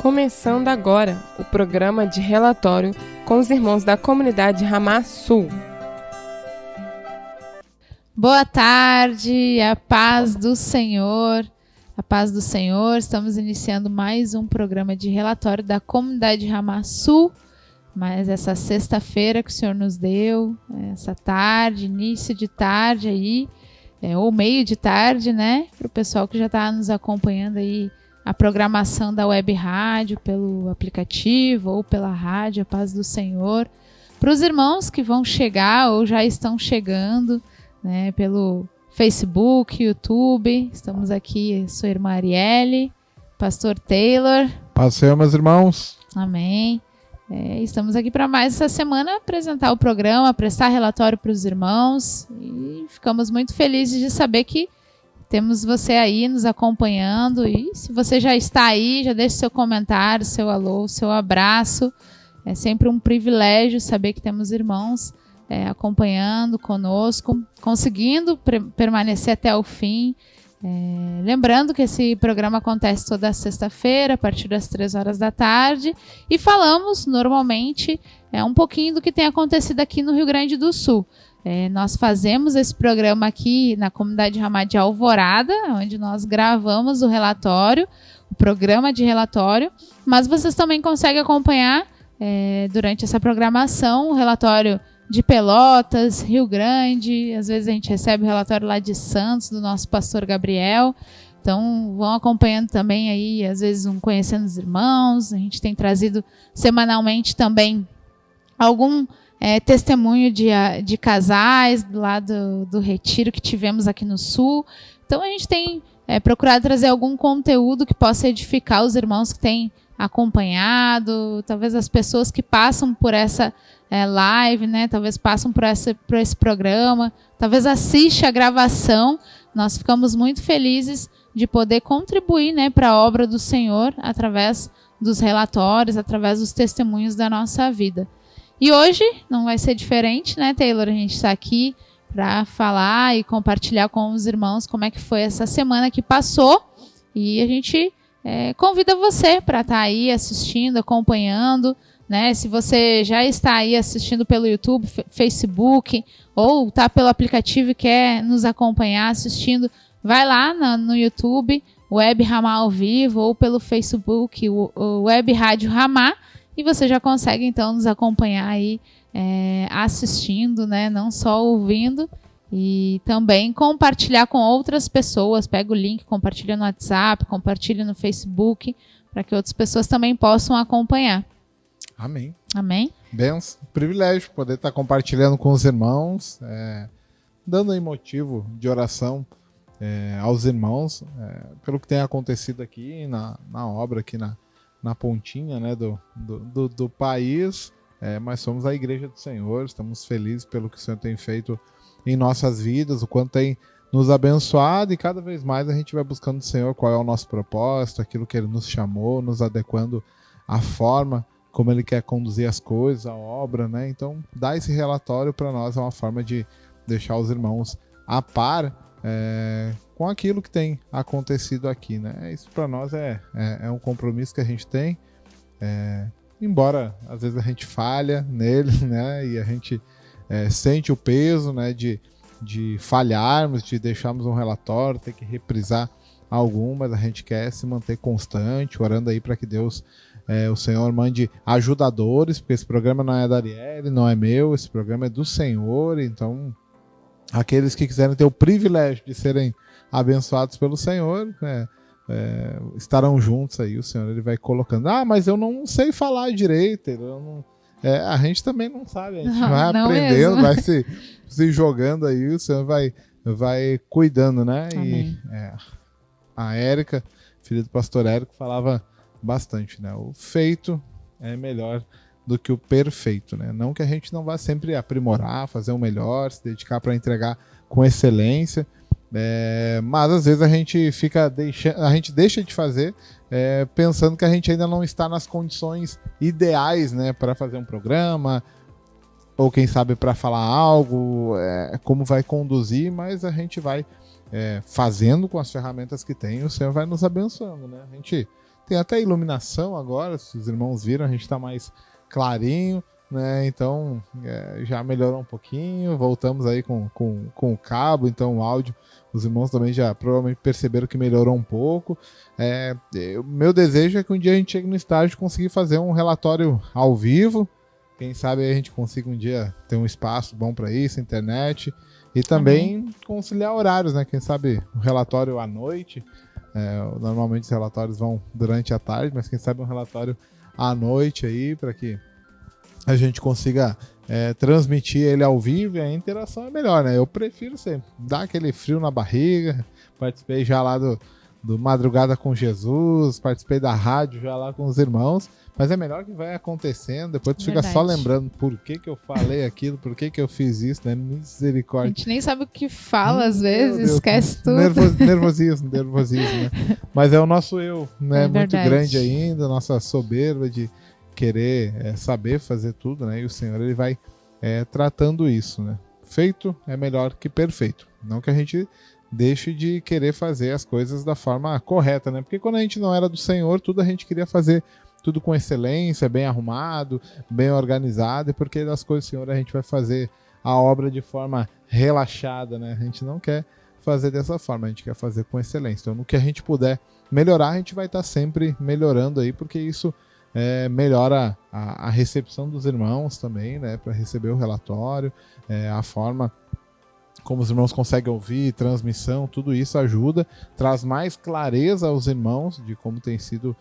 Começando agora o programa de relatório com os irmãos da comunidade Ramá Sul. Boa tarde, a paz do Senhor. A paz do Senhor, estamos iniciando mais um programa de relatório da comunidade Ramá Sul, mas essa sexta-feira que o Senhor nos deu, essa tarde, início de tarde aí, ou meio de tarde, né, para o pessoal que já está nos acompanhando aí, a programação da web rádio, pelo aplicativo ou pela rádio, a paz do Senhor. Para os irmãos que vão chegar ou já estão chegando, né, pelo Facebook, YouTube, estamos aqui, sou a irmã Arielle, pastor Taylor. Paz do Senhor, meus irmãos. Amém. Estamos aqui para mais essa semana apresentar o programa, prestar relatório para os irmãos e ficamos muito felizes de saber que temos você aí nos acompanhando e se você já está aí, já deixe seu comentário, seu alô, seu abraço. É sempre um privilégio saber que temos irmãos acompanhando conosco, conseguindo permanecer até o fim. Lembrando que esse programa acontece toda sexta-feira, a partir das 3 horas da tarde, e falamos normalmente um pouquinho do que tem acontecido aqui no Rio Grande do Sul. Nós fazemos esse programa aqui na comunidade Ramá de Alvorada, onde nós gravamos o relatório, o programa de relatório, mas vocês também conseguem acompanhar durante essa programação o relatório de Pelotas, Rio Grande, às vezes a gente recebe o relatório lá de Santos, do nosso pastor Gabriel, então vão acompanhando também aí, às vezes conhecendo os irmãos, a gente tem trazido semanalmente também algum testemunho de casais lá do retiro que tivemos aqui no Sul. Então a gente tem procurado trazer algum conteúdo que possa edificar os irmãos que têm acompanhado, talvez as pessoas que passam por essa live, né? Talvez passam por esse programa, talvez assistam a gravação. Nós ficamos muito felizes de poder contribuir, né, para a obra do Senhor através dos relatórios, através dos testemunhos da nossa vida. E hoje não vai ser diferente, né, Taylor? A gente está aqui para falar e compartilhar com os irmãos como é que foi essa semana que passou. E a gente convida você para estar aí assistindo, acompanhando, né? Se você já está aí assistindo pelo YouTube, Facebook, ou está pelo aplicativo e quer nos acompanhar assistindo, vai lá no YouTube, Web Ramá ao vivo, ou pelo Facebook, o Web Rádio Ramá, e você já consegue, então, nos acompanhar aí assistindo, né? Não só ouvindo, e também compartilhar com outras pessoas. Pega o link, compartilha no WhatsApp, compartilha no Facebook, para que outras pessoas também possam acompanhar. Amém. Amém. Benção, privilégio poder estar compartilhando com os irmãos, dando aí motivo de oração aos irmãos, pelo que tem acontecido aqui na obra, aqui na pontinha, né, do país, mas somos a Igreja do Senhor, estamos felizes pelo que o Senhor tem feito em nossas vidas, o quanto tem nos abençoado, e cada vez mais a gente vai buscando do Senhor qual é o nosso propósito, aquilo que Ele nos chamou, nos adequando à forma como Ele quer conduzir as coisas, a obra, né? Então, dar esse relatório para nós é uma forma de deixar os irmãos a par com aquilo que tem acontecido aqui, né? Isso para nós é um compromisso que a gente tem, embora às vezes a gente falha nele, né? E a gente sente o peso, né? De falharmos, de deixarmos um relatório, ter que reprisar algum, mas a gente quer se manter constante, orando aí para que Deus, o Senhor, mande ajudadores, porque esse programa não é da Arielle, não é meu, esse programa é do Senhor. Então aqueles que quiserem ter o privilégio de serem abençoados pelo Senhor, estarão juntos aí. O Senhor, Ele vai colocando, mas eu não sei falar direito, eu não... a gente também não sabe, a gente vai aprendendo, vai se jogando aí, o Senhor vai cuidando, né? Amém. E a Érica, filha do pastor Érico, falava bastante, né? O feito é melhor do que o perfeito, né? Não que a gente não vá sempre aprimorar, fazer o melhor, se dedicar para entregar com excelência, mas às vezes a gente deixa de fazer pensando que a gente ainda não está nas condições ideais, né, para fazer um programa, ou quem sabe para falar algo, como vai conduzir, mas a gente vai fazendo com as ferramentas que tem, o Senhor vai nos abençoando, né? A gente tem até iluminação agora, se os irmãos viram, a gente está mais clarinho, né? Então já melhorou um pouquinho, voltamos aí com o cabo, então o áudio, os irmãos também já provavelmente perceberam que melhorou um pouco. O meu desejo é que um dia a gente chegue no estágio de conseguir fazer um relatório ao vivo. Quem sabe a gente consiga um dia ter um espaço bom para isso, internet, e também conciliar horários, né? Quem sabe o relatório à noite, normalmente os relatórios vão durante a tarde, mas quem sabe um relatório à noite aí, para que a gente consiga transmitir ele ao vivo, e a interação é melhor, né? Eu prefiro sempre dar aquele frio na barriga. Participei já lá do Madrugada com Jesus, participei da rádio já lá com os irmãos, mas é melhor que vai acontecendo, depois tu fica só lembrando por que eu falei aquilo, por que eu fiz isso, né? Misericórdia. A gente nem sabe o que fala às vezes, esquece tudo. Nervosismo, né? Mas é o nosso eu, né? Muito grande ainda, nossa soberba de querer saber fazer tudo, né? E o Senhor, ele vai tratando isso, né? Feito é melhor que perfeito. Não que a gente deixe de querer fazer as coisas da forma correta, né? Porque quando a gente não era do Senhor, tudo a gente queria fazer tudo com excelência, bem arrumado, bem organizado, e porque das coisas do Senhor a gente vai fazer a obra de forma relaxada, né? A gente não quer fazer dessa forma, a gente quer fazer com excelência. Então, no que a gente puder melhorar, a gente vai estar sempre melhorando aí, porque isso melhora a recepção dos irmãos também, né? Para receber o relatório, a forma como os irmãos conseguem ouvir, transmissão, tudo isso ajuda, traz mais clareza aos irmãos de como tem sido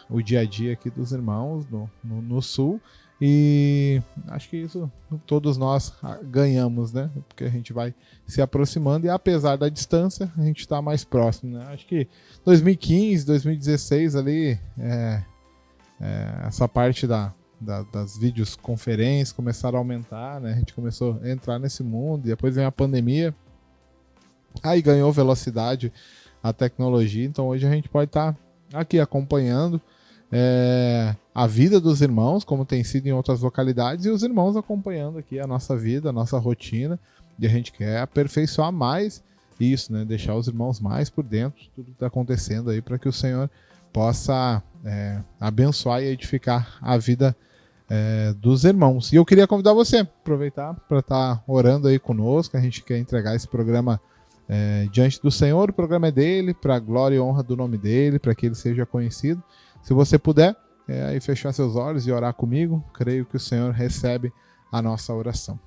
o dia a dia aqui dos irmãos no Sul, e acho que isso todos nós ganhamos, né? Porque a gente vai se aproximando, e apesar da distância, a gente está mais próximo, né? Acho que 2015, 2016 ali, essa parte das videoconferências começaram a aumentar, né? A gente começou a entrar nesse mundo, e depois vem a pandemia, aí ganhou velocidade a tecnologia, então hoje a gente pode estar aqui acompanhando a vida dos irmãos, como tem sido em outras localidades, e os irmãos acompanhando aqui a nossa vida, a nossa rotina, e a gente quer aperfeiçoar mais isso, né? Deixar os irmãos mais por dentro de tudo que está acontecendo aí, para que o Senhor possa abençoar e edificar a vida dos irmãos. E eu queria convidar você a aproveitar para estar orando aí conosco. A gente quer entregar esse programa diante do Senhor. O programa é dele, para a glória e honra do nome dele, para que ele seja conhecido. Se você puder, aí fechar seus olhos e orar comigo, creio que o Senhor recebe a nossa oração.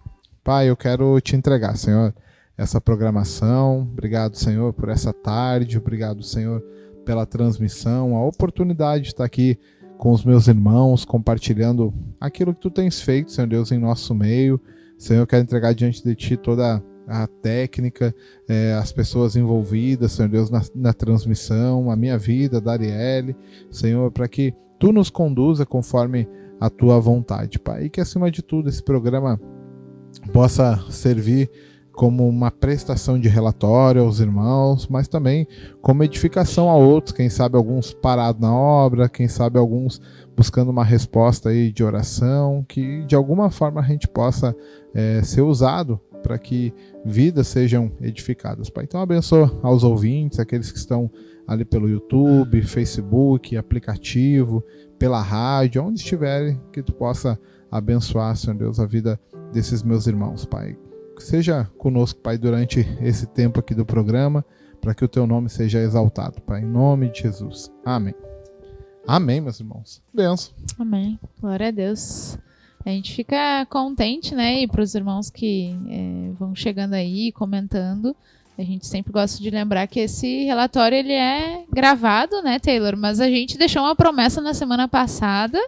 Pai, eu quero te entregar, Senhor, essa programação. Obrigado, Senhor, por essa tarde. Obrigado, Senhor, pela transmissão, a oportunidade de estar aqui com os meus irmãos, compartilhando aquilo que tu tens feito, Senhor Deus, em nosso meio. Senhor, eu quero entregar diante de ti toda a técnica, as pessoas envolvidas, Senhor Deus, na transmissão, a minha vida, da Arielle, Senhor, para que tu nos conduza conforme a tua vontade, Pai. E que, acima de tudo, esse programa possa servir como uma prestação de relatório aos irmãos, mas também como edificação a outros, quem sabe alguns parados na obra, quem sabe alguns buscando uma resposta aí de oração, que de alguma forma a gente possa ser usado para que vidas sejam edificadas, Pai. Então abençoa aos ouvintes, aqueles que estão ali pelo YouTube, Facebook, aplicativo, pela rádio, onde estiverem, que tu possa abençoar, Senhor Deus, a vida desses meus irmãos, Pai. Seja conosco, Pai, durante esse tempo aqui do programa, para que o teu nome seja exaltado, Pai, em nome de Jesus. Amém. Amém, meus irmãos. Benção. Amém. Glória a Deus. A gente fica contente, né? E para os irmãos que vão chegando aí, comentando, a gente sempre gosta de lembrar que esse relatório ele é gravado, né, Taylor? Mas a gente deixou uma promessa na semana passada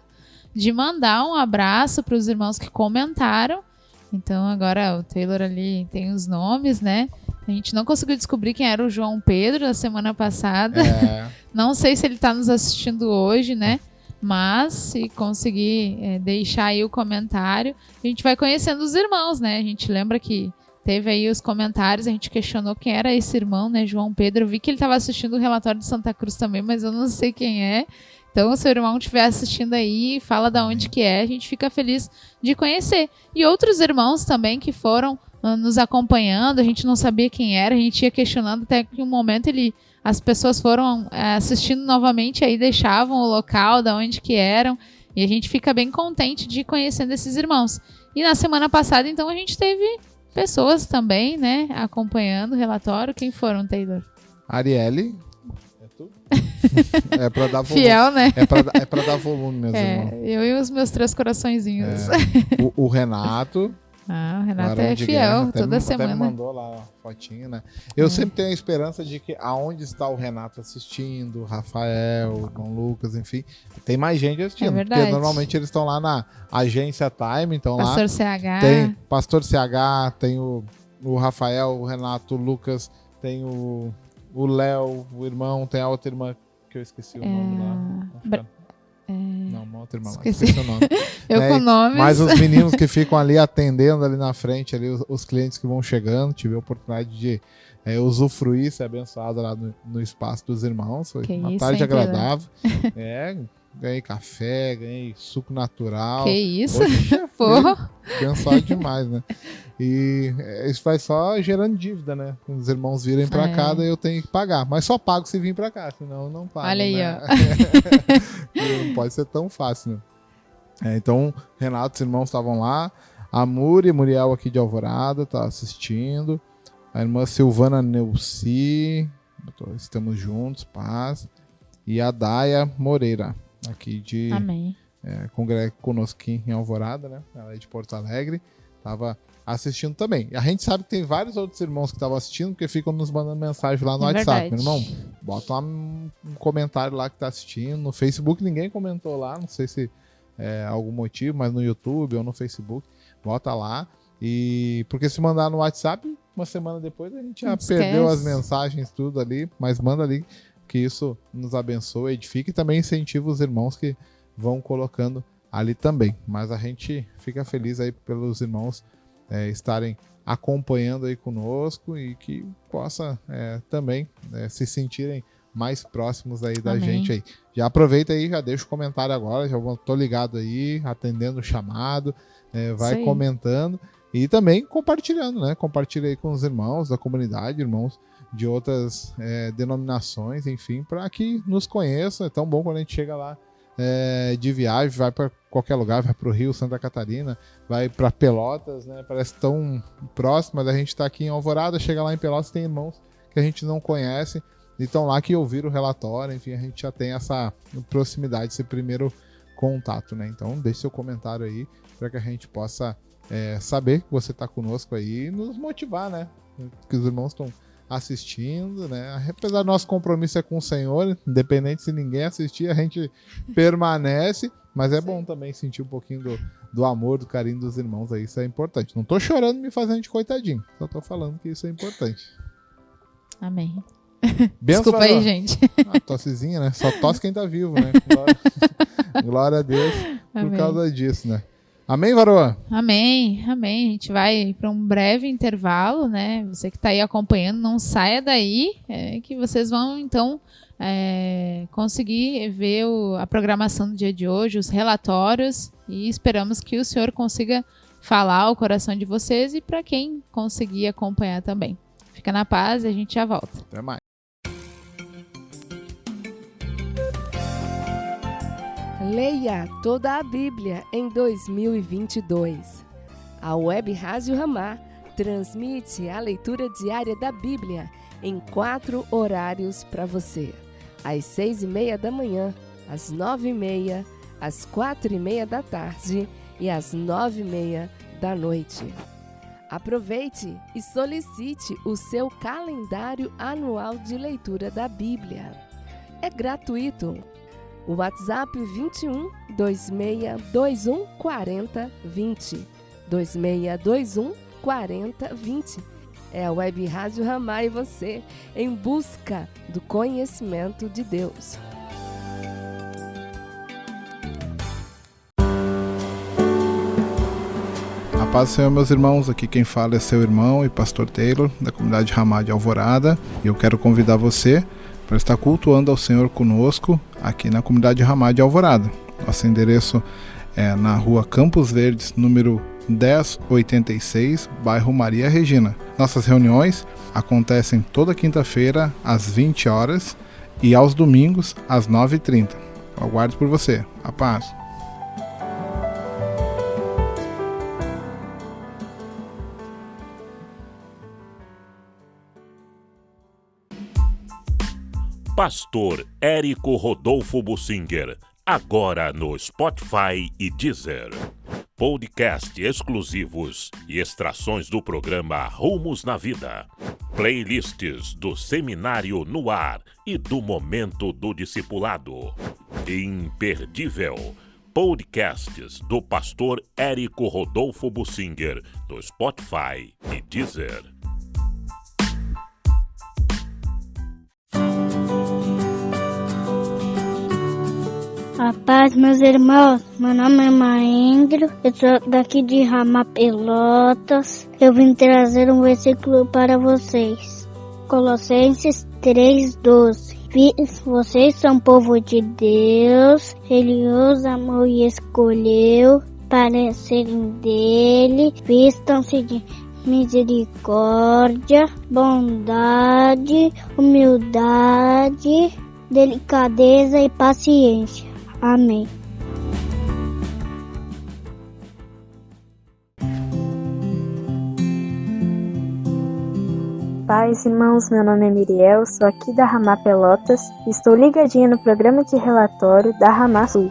de mandar um abraço para os irmãos que comentaram. Então agora o Taylor ali tem os nomes, né? A gente não conseguiu descobrir quem era o João Pedro da semana passada. Não sei se ele está nos assistindo hoje, né? Mas se conseguir deixar aí o comentário, a gente vai conhecendo os irmãos, né? A gente lembra que teve aí os comentários, a gente questionou quem era esse irmão, né? João Pedro. Eu vi que ele estava assistindo o relatório de Santa Cruz também, mas eu não sei quem é. Então, se o seu irmão estiver assistindo aí, fala de onde que é, a gente fica feliz de conhecer. E outros irmãos também que foram nos acompanhando, a gente não sabia quem era, a gente ia questionando até que um momento as pessoas foram assistindo novamente, aí deixavam o local, da onde que eram, e a gente fica bem contente de ir conhecendo esses irmãos. E na semana passada, então, a gente teve pessoas também, né, acompanhando o relatório. Quem foram, Taylor? Arielle. É tu? É pra dar volume. Fiel, né? É pra dar volume, meus irmãos. Eu e os meus 3 coraçõezinhos. O Renato. O Renato Barão é de fiel, Guerra, toda semana. Até me mandou lá a fotinho, né? Eu sempre tenho a esperança de que aonde está o Renato assistindo, o Rafael, o irmão Lucas, enfim, tem mais gente assistindo. É verdade. Porque normalmente eles estão lá na Agência Time, então Pastor lá CH. tem Pastor CH, tem o Rafael, o Renato, o Lucas, tem o Léo, o irmão, tem a outra irmã que eu esqueci o nome lá. Não, uma outra irmã lá, esqueci o nome. Com nomes. Mas os meninos que ficam ali atendendo ali na frente, ali os clientes que vão chegando, tive a oportunidade de usufruir, ser abençoado lá no espaço dos irmãos. Foi uma tarde agradável. Ganhei café, ganhei suco natural. Que isso? Porra! Abençoado demais, né? E isso vai só gerando dívida, né? Quando os irmãos virem pra cá, daí eu tenho que pagar. Mas só pago se vir pra cá, senão eu não pago. Olha aí, né? ó. Não pode ser tão fácil, né? Então, Renato, os irmãos estavam lá. A Muriel aqui de Alvorada tá assistindo. A irmã Silvana Neuci. Estamos juntos, paz. E a Daia Moreira, aqui de... Amém. Congrega conosco aqui em Alvorada, né? Ela é de Porto Alegre. Tava assistindo também. E a gente sabe que tem vários outros irmãos que estavam assistindo, porque ficam nos mandando mensagem lá no WhatsApp. Meu irmão, bota um comentário lá que tá assistindo. No Facebook ninguém comentou lá, não sei se é algum motivo, mas no YouTube ou no Facebook, bota lá. E porque se mandar no WhatsApp, uma semana depois a gente já perdeu as mensagens, tudo ali, mas manda ali, que isso nos abençoa, edifica e também incentiva os irmãos que vão colocando ali também. Mas a gente fica feliz aí pelos irmãos estarem acompanhando aí conosco e que possa também se sentirem mais próximos aí da gente aí. Já aproveita aí, já deixa o comentário agora, já tô ligado aí, atendendo o chamado, vai comentando e também compartilhando, né? Compartilha aí com os irmãos da comunidade, irmãos de outras denominações, enfim, para que nos conheçam. É tão bom quando a gente chega lá de viagem, vai para qualquer lugar, vai para o Rio, Santa Catarina, vai para Pelotas, né? Parece tão próximo, mas a gente está aqui em Alvorada, chega lá em Pelotas, tem irmãos que a gente não conhece e estão lá que ouviram o relatório, enfim, a gente já tem essa proximidade, esse primeiro contato, né? Então deixe seu comentário aí para que a gente possa saber que você está conosco aí e nos motivar, né? Que os irmãos estão assistindo, né? Apesar do nosso compromisso com o Senhor, independente se ninguém assistir, a gente permanece, mas é bom também sentir um pouquinho do amor, do carinho dos irmãos aí, isso é importante. Não tô chorando me fazendo de coitadinho, só tô falando que isso é importante. Amém. Desculpa aí, gente. A tossezinha, né? Só tosse quem tá vivo, né? Glória a Deus por causa disso, né? Amém, Varoa? Amém, amém. A gente vai para um breve intervalo, né? Você que está aí acompanhando, não saia daí, que vocês vão, então, conseguir ver a programação do dia de hoje, os relatórios, e esperamos que o Senhor consiga falar ao coração de vocês e para quem conseguir acompanhar também. Fica na paz e a gente já volta. Até mais. Leia toda a Bíblia em 2022. A Web Rádio Ramá transmite a leitura diária da Bíblia em 4 horários para você. Às 6:30 da manhã, às 9:30, às 4:30 da tarde e às 9:30 da noite. Aproveite e solicite o seu calendário anual de leitura da Bíblia. É gratuito. O WhatsApp 21 2621 40 20. 2621 40 20. É a Web Rádio Ramá e você em busca do conhecimento de Deus. A paz do Senhor, meus irmãos. Aqui quem fala é seu irmão e pastor Taylor, da comunidade Ramá de Alvorada. E eu quero convidar você para estar cultuando ao Senhor conosco aqui na comunidade Ramá de Alvorada. Nosso endereço é na rua Campos Verdes, número 1086, bairro Maria Regina. Nossas reuniões acontecem toda quinta-feira às 20 horas e aos domingos às 9h30. Eu aguardo por você. A paz. Pastor Érico Rodolfo Bussinger, agora no Spotify e Deezer. Podcast exclusivos e extrações do programa Rumos na Vida. Playlists do Seminário no Ar e do Momento do Discipulado. Imperdível. Podcasts do Pastor Érico Rodolfo Bussinger no Spotify e Deezer. A paz, meus irmãos. Meu nome é Maíndro, eu sou daqui de Ramá Pelotas. Eu vim trazer um versículo para vocês. Colossenses 3:12. Vocês são povo de Deus, Ele os amou e escolheu para serem dele. Vistam-se de misericórdia, bondade, humildade, delicadeza e paciência. Amém. Paz, irmãos, meu nome é Miriel, sou aqui da Ramá Pelotas e estou ligadinha no programa de relatório da Ramá Sul.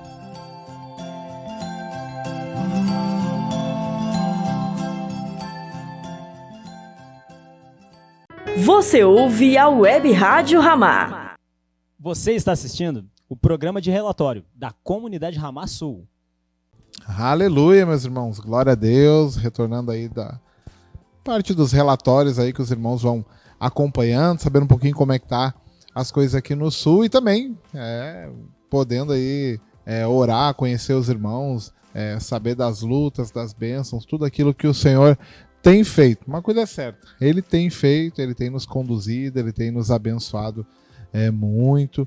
Você ouve a Web Rádio Ramá. Você está assistindo o programa de relatório da Comunidade Ramá Sul. Aleluia, meus irmãos. Glória a Deus. Retornando aí da parte dos relatórios aí que os irmãos vão acompanhando, sabendo um pouquinho como é que tá as coisas aqui no Sul e também podendo aí orar, conhecer os irmãos, saber das lutas, das bênçãos, tudo aquilo que o Senhor tem feito. Uma coisa é certa, Ele tem feito, Ele tem nos conduzido, Ele tem nos abençoado muito,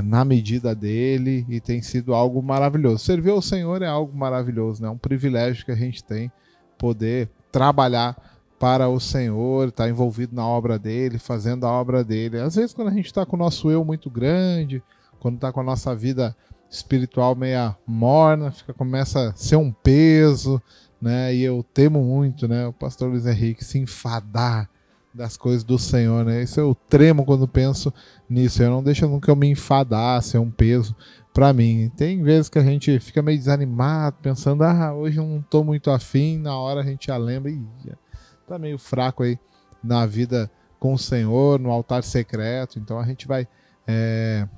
na medida dele, e tem sido algo maravilhoso. Servir ao Senhor é algo maravilhoso, né? É um privilégio que a gente tem, poder trabalhar para o Senhor, estar envolvido na obra dele, fazendo a obra dele. Às vezes quando a gente está com o nosso eu muito grande, quando está com a nossa vida espiritual meia morna, começa a ser um peso, né? E eu temo muito, né? O pastor Luiz Henrique se enfadar das coisas do Senhor, né? Isso eu tremo quando penso nisso. Eu não deixo nunca eu me enfadar, ser um peso para mim. Tem vezes que a gente fica meio desanimado, pensando, hoje eu não tô muito afim, na hora a gente já lembra, já tá meio fraco aí na vida com o Senhor, no altar secreto. Então a gente vai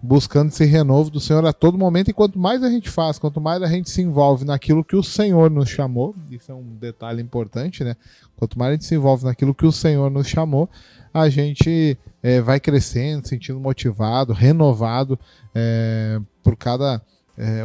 buscando esse renovo do Senhor a todo momento, e quanto mais a gente faz, quanto mais a gente se envolve naquilo que o Senhor nos chamou, isso é um detalhe importante, né? Quanto mais a gente se envolve naquilo que o Senhor nos chamou, a gente vai crescendo, sentindo motivado, renovado por cada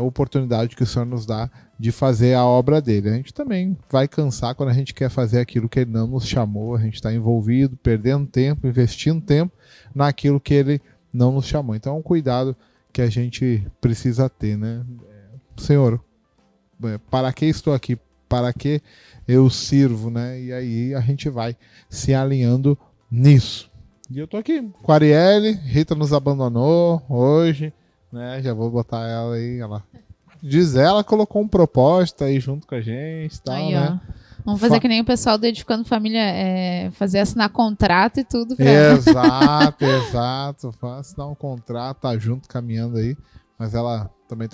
oportunidade que o Senhor nos dá de fazer a obra dele. A gente também vai cansar quando a gente quer fazer aquilo que Ele não nos chamou, a gente está envolvido, perdendo tempo, investindo tempo naquilo que Ele não nos chamou. Então é um cuidado que a gente precisa ter, né? Senhor, para que estou aqui? Para que eu sirvo, né? E aí a gente vai se alinhando nisso. E eu tô aqui com a Arielle, Rita nos abandonou hoje, né? Já vou botar ela aí, ela colocou um propósito aí junto com a gente, tal, aí, né? Vamos fazer que nem o pessoal do Edificando Família, fazer assinar contrato e tudo. Exato. Assinar um contrato, tá junto, caminhando aí. Mas ela também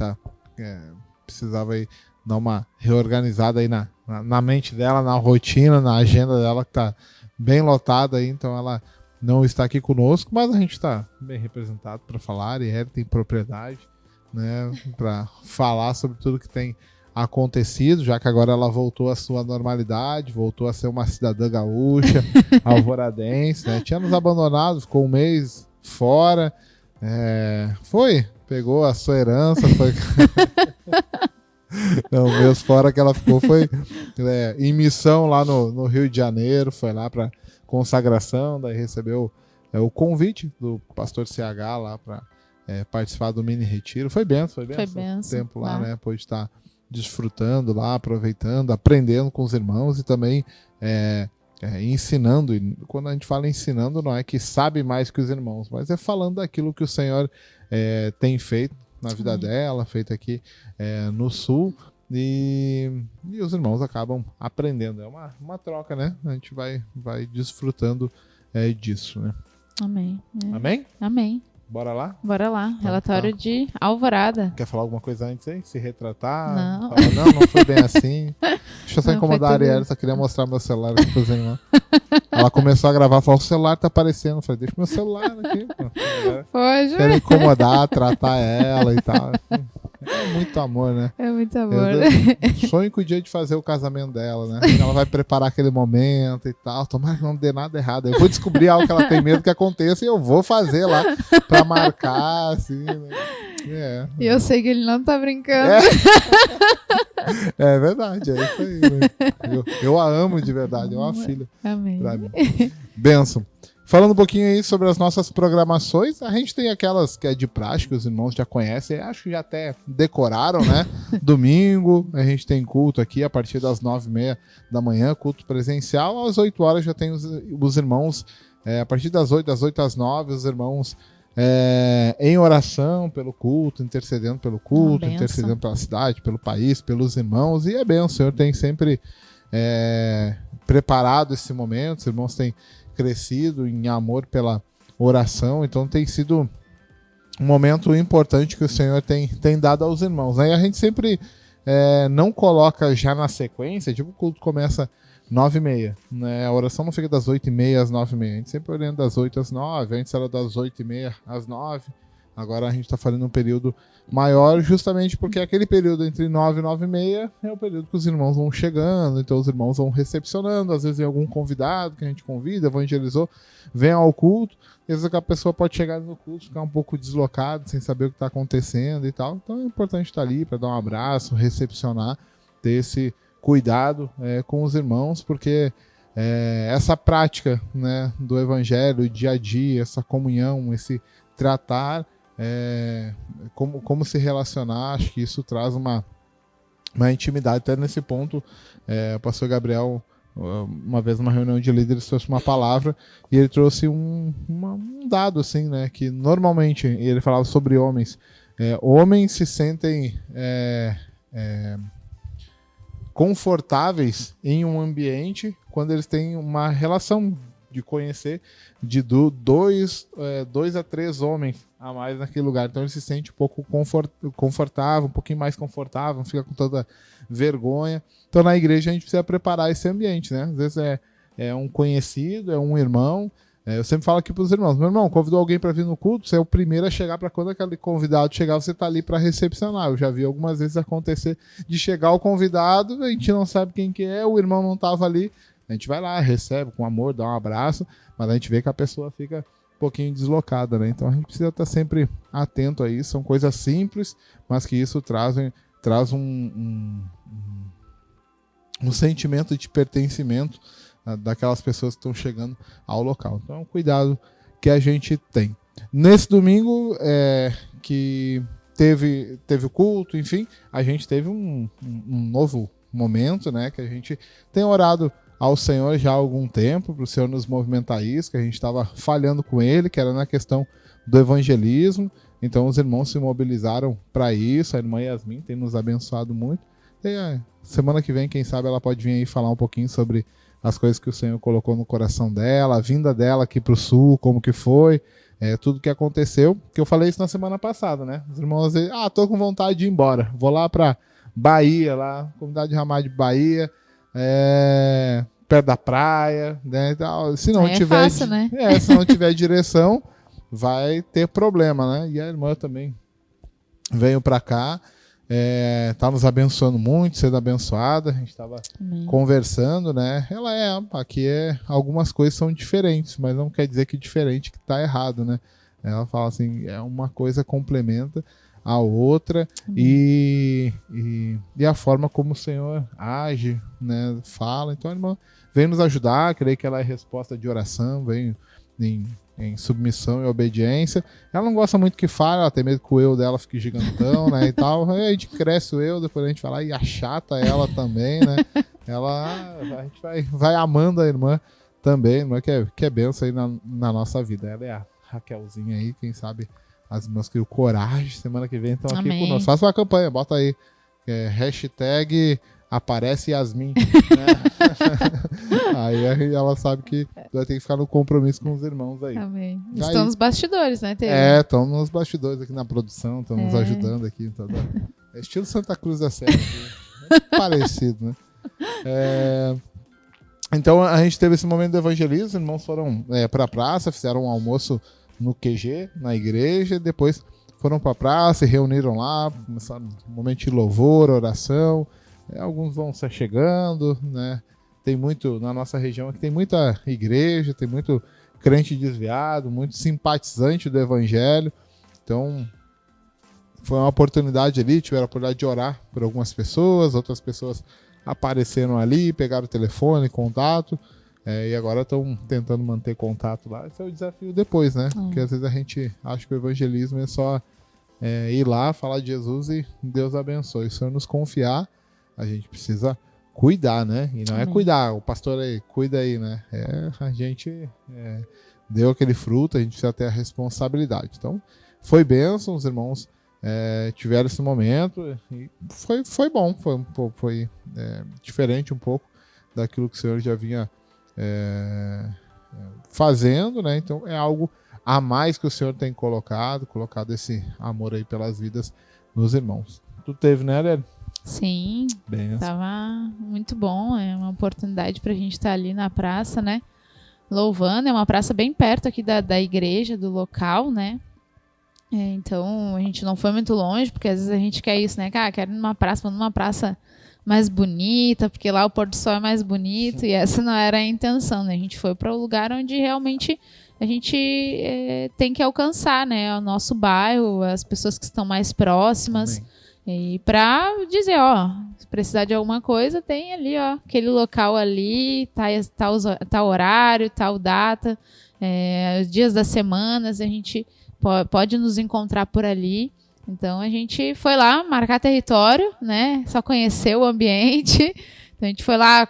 precisava aí dar uma reorganizada aí na mente dela, na rotina, na agenda dela, que tá bem lotada aí. Então ela não está aqui conosco, mas a gente está bem representado para falar, e ela tem propriedade, né, para falar sobre tudo que tem acontecido, já que agora ela voltou à sua normalidade, voltou a ser uma cidadã gaúcha, alvoradense, né? Tinha nos abandonado, ficou um mês fora, pegou a sua herança, foi... Não, o mês fora que ela ficou foi em missão lá no Rio de Janeiro, foi lá para consagração, daí recebeu o convite do pastor CH lá para participar do mini retiro. Foi benção, Foi benção, tempo lá, né? Pôde estar desfrutando lá, aproveitando, aprendendo com os irmãos e também ensinando. E quando a gente fala ensinando, não é que sabe mais que os irmãos, mas é falando daquilo que o Senhor tem feito na vida dela, feito aqui no Sul. E os irmãos acabam aprendendo. É uma troca, né? A gente vai desfrutando disso, né? Amém. Amém? Amém. Bora lá? Bora lá. Relatório de Alvorada. Quer falar alguma coisa antes aí? Se retratar? Não. Falar, não foi bem assim. Deixa eu só Não, incomodar a foi tudo- Ariel, só queria mostrar meu celular aqui pros irmãos. Ela começou a gravar, falou, o celular tá aparecendo. Eu falei, deixa meu celular aqui, pô. Hoje Quero incomodar, tratar ela e tal. É muito amor, né? é muito amor. Eu sonho com o dia de fazer o casamento dela, né? Ela vai preparar aquele momento e tal. Tomara que não dê nada errado. Eu vou descobrir algo que ela tem medo que aconteça e eu vou fazer lá pra marcar, assim, né? E eu sei que ele não tá brincando. É verdade, é isso aí. Né? Eu a amo de verdade, é uma filha Amém. pra mim. Bênção. Falando um pouquinho aí sobre as nossas programações, a gente tem aquelas que é de prática, os irmãos já conhecem, acho que já até decoraram, né? Domingo, a gente tem culto aqui a partir das 9h30 da manhã, culto presencial. Às 8 horas já tem os irmãos, a partir das 8 às 9, os irmãos em oração pelo culto, intercedendo pelo culto, intercedendo pela cidade, pelo país, pelos irmãos. E é bem, o Senhor tem sempre preparado esse momento, os irmãos têm crescido em amor pela oração, então tem sido um momento importante que o Senhor tem dado aos irmãos, né? E a gente sempre não coloca já na sequência, tipo o culto começa 9h30, né? A oração não fica das 8h30 às 9h30, a gente sempre orienta das 8 às 9, antes era das 8h30 às 9, agora a gente está fazendo um período maior, justamente porque aquele período entre 9 e 9h30 é o período que os irmãos vão chegando, então os irmãos vão recepcionando, às vezes tem algum convidado que a gente convida, evangelizou, vem ao culto, e às vezes a pessoa pode chegar no culto, ficar um pouco deslocado, sem saber o que está acontecendo e tal, então é importante estar ali para dar um abraço, recepcionar, ter esse cuidado com os irmãos, porque essa prática, né, do evangelho, dia a dia, essa comunhão, esse tratar, como se relacionar, acho que isso traz uma intimidade. Até nesse ponto, o pastor Gabriel, uma vez numa reunião de líderes, trouxe uma palavra e ele trouxe um dado assim, né, que normalmente ele falava sobre homens. Homens se sentem confortáveis em um ambiente quando eles têm uma relação de conhecer de 2 a 3 homens a mais naquele lugar. Então ele se sente um pouco confortável, um pouquinho mais confortável, não fica com toda vergonha. Então na igreja a gente precisa preparar esse ambiente, né? Às vezes é um conhecido, é um irmão. Eu sempre falo aqui para os irmãos, meu irmão, convidou alguém para vir no culto, você é o primeiro a chegar, para quando aquele convidado chegar, você tá ali para recepcionar. Eu já vi algumas vezes acontecer de chegar o convidado, a gente não sabe quem que é, o irmão não estava ali, a gente vai lá, recebe com amor, dá um abraço, mas a gente vê que a pessoa fica um pouquinho deslocada, né? Então a gente precisa estar sempre atento a isso, são coisas simples, mas que isso traz um sentimento de pertencimento daquelas pessoas que estão chegando ao local. Então é um cuidado que a gente tem. Nesse domingo que teve o culto, enfim, a gente teve um novo momento, né, que a gente tem orado ao Senhor já há algum tempo, para o Senhor nos movimentar isso, que a gente estava falhando com Ele, que era na questão do evangelismo. Então os irmãos se mobilizaram para isso, a irmã Yasmin tem nos abençoado muito. E semana que vem, quem sabe, ela pode vir aí falar um pouquinho sobre as coisas que o Senhor colocou no coração dela, a vinda dela aqui para o Sul, como que foi, tudo que aconteceu, que eu falei isso na semana passada, né? Os irmãos dizem, tô com vontade de ir embora, vou lá para Bahia, lá, comunidade de Ramá de Bahia, perto da praia, né? Se não tiver, fácil, né? Se não tiver direção, vai ter problema, né? E a irmã também veio para cá, tá nos abençoando muito, sendo abençoada, a gente estava conversando, né? Aqui algumas coisas são diferentes, mas não quer dizer que diferente que está errado, né? Ela fala assim, uma coisa complementa a outra e a forma como o Senhor age, né? Fala, então a irmã vem nos ajudar, creio que ela é resposta de oração, vem em submissão e obediência. Ela não gosta muito que fale, ela tem medo que o eu dela fique gigantão, né, e tal. Aí a gente cresce o eu, depois a gente vai lá e achata ela também, né. A gente vai amando a irmã também, irmã que é benção aí na nossa vida. Ela é a Raquelzinha aí, quem sabe as irmãs que o coragem, semana que vem estão aqui conosco. Faça uma campanha, bota aí, hashtag aparece Yasmin. Né? Aí ela sabe que vai ter que ficar no compromisso com os irmãos aí. Amém. Estão nos bastidores, né, Tê? Estão nos bastidores aqui na produção, estão nos ajudando aqui. É estilo Santa Cruz da Serra. É parecido, né? Então a gente teve esse momento do evangelismo, os irmãos foram pra praça, fizeram um almoço no QG, na igreja, e depois foram pra praça, se reuniram lá, começaram um momento de louvor, oração. Alguns vão se chegando, né? Tem muito, na nossa região aqui tem muita igreja, tem muito crente desviado, muito simpatizante do evangelho. Então, foi uma oportunidade ali, tiveram a oportunidade de orar por algumas pessoas, outras pessoas apareceram ali, pegaram o telefone, contato, e agora estão tentando manter contato lá. Esse é o desafio depois, né? Porque às vezes a gente acha que o evangelismo é só ir lá, falar de Jesus e Deus abençoe. Se o Senhor nos confiar, a gente precisa cuidar, né? E não é cuidar, o pastor aí, cuida aí, né? A gente deu aquele fruto, a gente precisa ter a responsabilidade. Então, foi bênção, os irmãos tiveram esse momento e foi bom, foi diferente um pouco daquilo que o Senhor já vinha fazendo, né? Então, é algo a mais que o Senhor tem colocado esse amor aí pelas vidas dos irmãos. Tu teve, né, Ariel? Sim, tava muito bom, é uma oportunidade pra gente estar ali na praça, né, louvando, é uma praça bem perto aqui da igreja, do local, né, então a gente não foi muito longe, porque às vezes a gente quer isso, né, quero ir numa praça mais bonita, porque lá o pôr do sol é mais bonito, e essa não era a intenção, né, a gente foi para o lugar onde realmente a gente tem que alcançar, né, o nosso bairro, as pessoas que estão mais próximas. Amém. E pra dizer, se precisar de alguma coisa, tem ali, aquele local ali, tal horário, tal data, os dias das semanas, a gente pode nos encontrar por ali. Então a gente foi lá marcar território, né? Só conhecer o ambiente. Então a gente foi lá,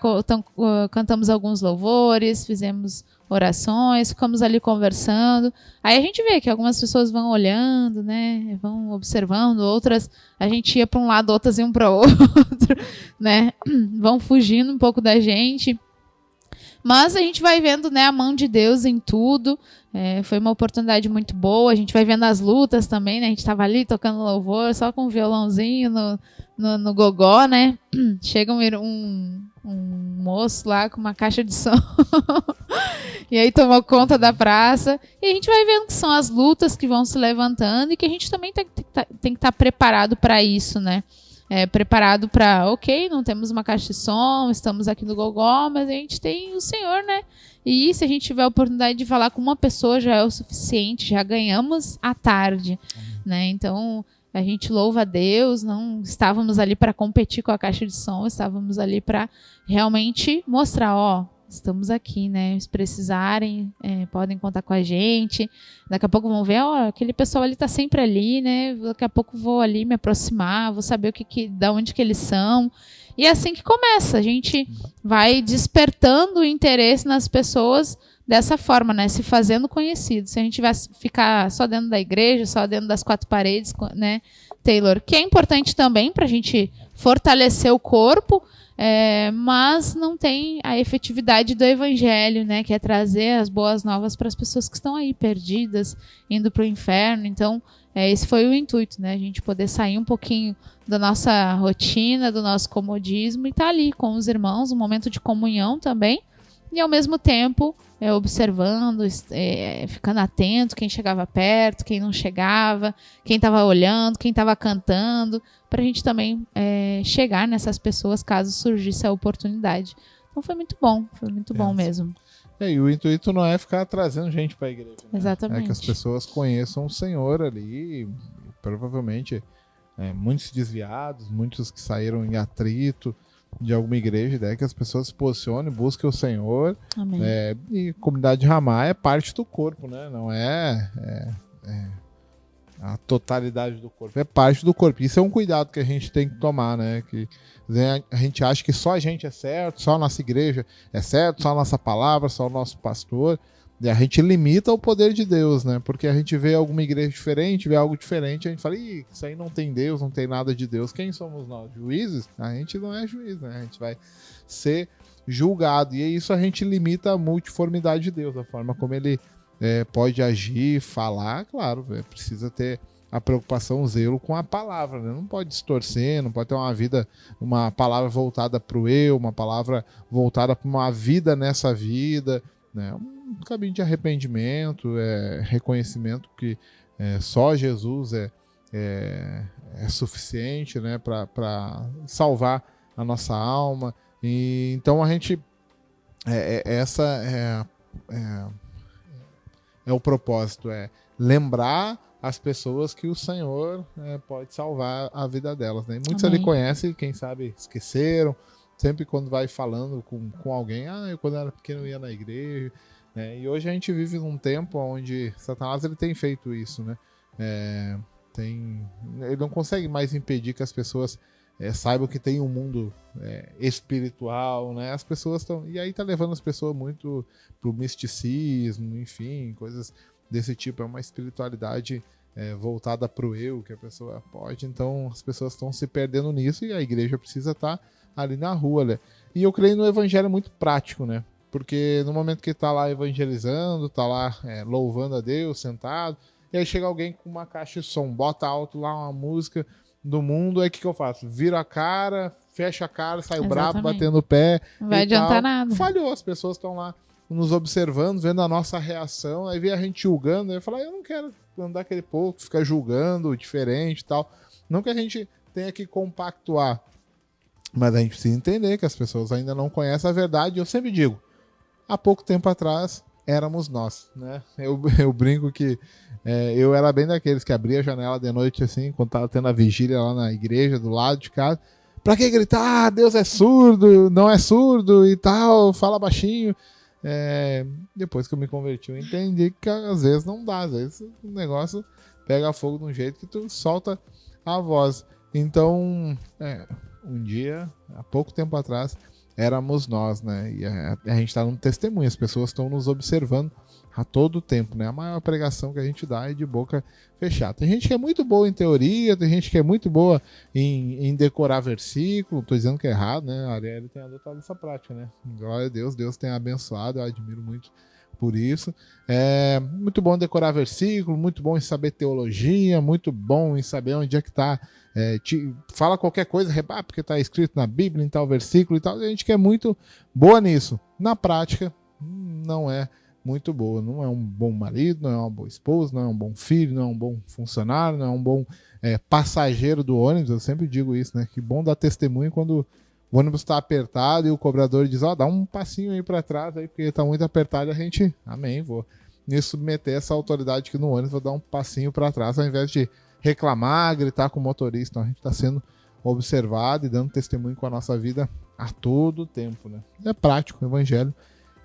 cantamos alguns louvores, fizemos orações, ficamos ali conversando. Aí a gente vê que algumas pessoas vão olhando, né, vão observando, outras a gente ia para um lado, outras iam para outro, né, vão fugindo um pouco da gente. Mas a gente vai vendo, né, a mão de Deus em tudo. Foi uma oportunidade muito boa. A gente vai vendo as lutas também, né? A gente estava ali tocando louvor, só com um violãozinho no gogó, né? Chega um moço lá com uma caixa de som e aí tomou conta da praça. E a gente vai vendo que são as lutas que vão se levantando e que a gente também tem que estar preparado para isso, né? Preparado para, não temos uma caixa de som, estamos aqui no gogó, mas a gente tem o Senhor, né? E se a gente tiver a oportunidade de falar com uma pessoa, já é o suficiente, já ganhamos a tarde, né? Então, a gente louva a Deus, não estávamos ali para competir com a caixa de som, estávamos ali para realmente mostrar, estamos aqui, né? Se precisarem, podem contar com a gente. Daqui a pouco vão ver, aquele pessoal ali está sempre ali, né? Daqui a pouco vou ali me aproximar, vou saber da onde que eles são. E é assim que começa. A gente vai despertando o interesse nas pessoas dessa forma, né? Se fazendo conhecido. Se a gente vai ficar só dentro da igreja, só dentro das quatro paredes, né, Taylor? Que é importante também para a gente fortalecer o corpo, mas não tem a efetividade do evangelho, né, que é trazer as boas novas para as pessoas que estão aí perdidas, indo para o inferno. Então, esse foi o intuito, né, a gente poder sair um pouquinho da nossa rotina, do nosso comodismo e estar ali com os irmãos, um momento de comunhão também, e ao mesmo tempo observando, ficando atento, quem chegava perto, quem não chegava, quem estava olhando, quem estava cantando, para a gente também chegar nessas pessoas caso surgisse a oportunidade. Então foi muito bom mesmo. E o intuito não é ficar trazendo gente para a igreja, né? Exatamente. É que as pessoas conheçam o Senhor ali, provavelmente muitos desviados, muitos que saíram em atrito, de alguma igreja, ideia que as pessoas se posicionem, busquem o Senhor. Amém. E comunidade Ramá é parte do corpo, né? Não é a totalidade do corpo, é parte do corpo. Isso é um cuidado que a gente tem que tomar, né? Que a gente acha que só a gente é certo, só a nossa igreja é certo, só a nossa palavra, só o nosso pastor. E a gente limita o poder de Deus, né? Porque a gente vê alguma igreja diferente, vê algo diferente, a gente fala, ih, isso aí não tem Deus, não tem nada de Deus. Quem somos nós? Juízes? A gente não é juiz, né? A gente vai ser julgado. E isso a gente limita a multiformidade de Deus, a forma como ele pode agir, falar, claro, precisa ter a preocupação, o zelo com a palavra, né? Não pode distorcer, não pode ter uma palavra voltada para o eu, uma palavra voltada para uma vida nessa vida, né? Um caminho de arrependimento, reconhecimento que só Jesus é suficiente, né, para salvar a nossa alma. E então a gente essa é o propósito, lembrar as pessoas que o Senhor pode salvar a vida delas, né? E muitos ali conhecem, quem sabe esqueceram, sempre quando vai falando com alguém, eu quando era pequeno eu ia na igreja, né? E hoje a gente vive num tempo onde Satanás ele tem feito isso, né? Ele não consegue mais impedir que as pessoas saibam que tem um mundo espiritual, né? As pessoas estão... E aí tá levando as pessoas muito pro misticismo, enfim, coisas desse tipo. É uma espiritualidade voltada pro eu, que a pessoa pode. Então as pessoas estão se perdendo nisso e a igreja precisa estar ali na rua, né? E eu creio no evangelho muito prático, né? Porque no momento que tá lá evangelizando, tá lá louvando a Deus, sentado, e aí chega alguém com uma caixa de som, bota alto lá uma música do mundo, aí o que eu faço? Viro a cara, fecho a cara, saio bravo, batendo o pé. Não vai adiantar nada. Falhou, as pessoas estão lá nos observando, vendo a nossa reação, aí vê a gente julgando, aí eu falo, eu não quero andar aquele povo, ficar julgando, diferente e tal. Não que a gente tenha que compactuar, mas a gente precisa entender que as pessoas ainda não conhecem a verdade. Eu sempre digo, há pouco tempo atrás éramos nós, né? Eu brinco que eu era bem daqueles que abria a janela de noite assim, quando tava tendo a vigília lá na igreja do lado de casa. Pra que gritar? Deus é surdo, não é surdo e tal, fala baixinho. Depois que eu me converti, eu entendi que às vezes não dá, às vezes o negócio pega fogo de um jeito que tu solta a voz. Então, um dia, há pouco tempo atrás, éramos nós, né? E a gente está num testemunho, as pessoas estão nos observando a todo tempo, né? A maior pregação que a gente dá é de boca fechada. Tem gente que é muito boa em teoria, tem gente que é muito boa em decorar versículo, tô dizendo que é errado, né? A Ariel tem adotado essa prática, né? Glória a Deus, Deus tem abençoado, eu admiro muito por isso. Muito bom em decorar versículo, muito bom em saber teologia, muito bom em saber onde é que está. Fala qualquer coisa, porque está escrito na Bíblia, em tal versículo e tal. A gente que é muito boa nisso. Na prática, não é muito boa. Não é um bom marido, não é uma boa esposa, não é um bom filho, não é um bom funcionário, não é um bom passageiro do ônibus. Eu sempre digo isso, né? Que bom dar testemunho quando o ônibus está apertado e o cobrador diz, dá um passinho aí para trás, aí, porque está muito apertado. A gente, amém, vou me submeter a essa autoridade aqui no ônibus, vou dar um passinho para trás, ao invés de reclamar, gritar com o motorista. Então, a gente está sendo observado e dando testemunho com a nossa vida a todo tempo, né? É prático, o evangelho,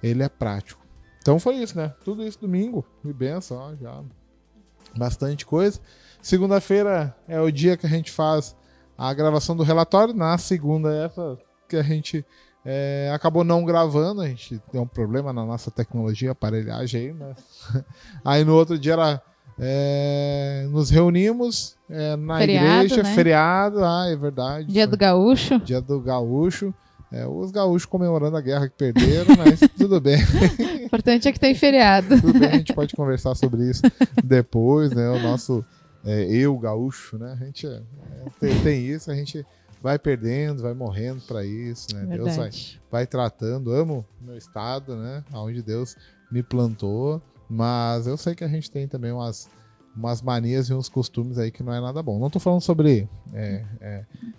ele é prático. Então foi isso, né? Tudo isso domingo, que bênção, já bastante coisa. Segunda-feira é o dia que a gente faz a gravação do relatório. Na segunda essa que a gente acabou não gravando, a gente tem um problema na nossa tecnologia, aparelhagem aí, né? Aí no outro dia nos reunimos na igreja, né? Feriado, é verdade. Dia do Gaúcho. Dia do Gaúcho. Os gaúchos comemorando a guerra que perderam, mas tudo bem. O importante é que tem feriado. Tudo bem, a gente pode conversar sobre isso depois, né? O nosso eu gaúcho, né? A gente tem isso, a gente vai perdendo, vai morrendo para isso, né? Verdade. Deus vai tratando. Amo meu estado, né? Onde Deus me plantou, mas eu sei que a gente tem também umas manias e uns costumes aí que não é nada bom. Não tô falando sobre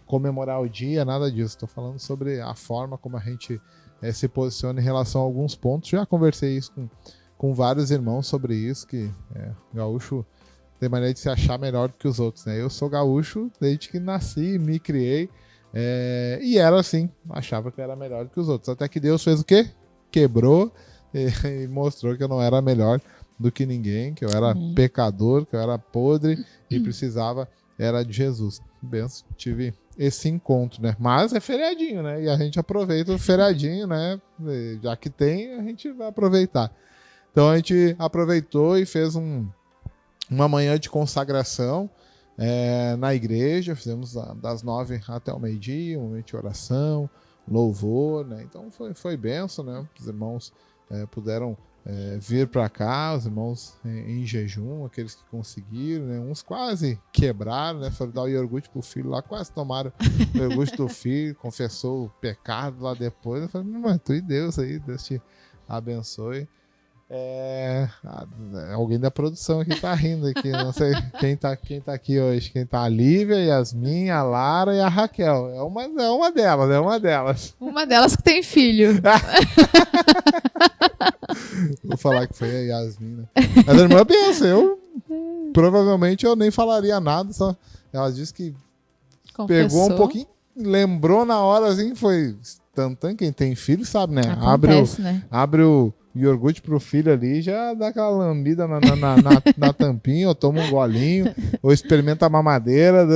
comemorar o dia, nada disso. Tô falando sobre a forma como a gente se posiciona em relação a alguns pontos. Já conversei isso com vários irmãos sobre isso, que gaúcho tem maneira de se achar melhor do que os outros, né? Eu sou gaúcho desde que nasci, me criei E era assim, achava que era melhor que os outros. Até que Deus fez o quê? Quebrou e mostrou que eu não era melhor do que ninguém, que eu era pecador, que eu era podre e precisava era de Jesus. Benção, tive esse encontro, né? Mas é feriadinho, né? E a gente aproveita o feriadinho, né? Já que tem, a gente vai aproveitar. Então a gente aproveitou e fez uma manhã de consagração na igreja. Fizemos das 9 até o meio-dia, um momento de oração, louvor, né? Então foi benção, né? Os irmãos puderam vir para cá, os irmãos em jejum, aqueles que conseguiram, né? Uns quase quebraram, né? Foram dar o iogurte pro filho lá, quase tomaram o iogurte do filho, confessou o pecado lá depois. Eu falei, mas tu e Deus aí, Deus te abençoe. Alguém da produção aqui tá rindo aqui, não sei quem tá aqui hoje. Quem tá? A Lívia, a Yasmin, a Lara e a Raquel. É uma delas. Uma delas que tem filho. Vou falar que foi a Yasmin, né? Mas a irmã pensa, provavelmente eu nem falaria nada, só ela disse que Confessou. Pegou um pouquinho, lembrou na hora, assim, foi tantã, quem tem filho sabe, né? Acontece, né? Abre o iogurte pro filho ali, já dá aquela lambida na tampinha, ou toma um golinho, ou experimenta a mamadeira,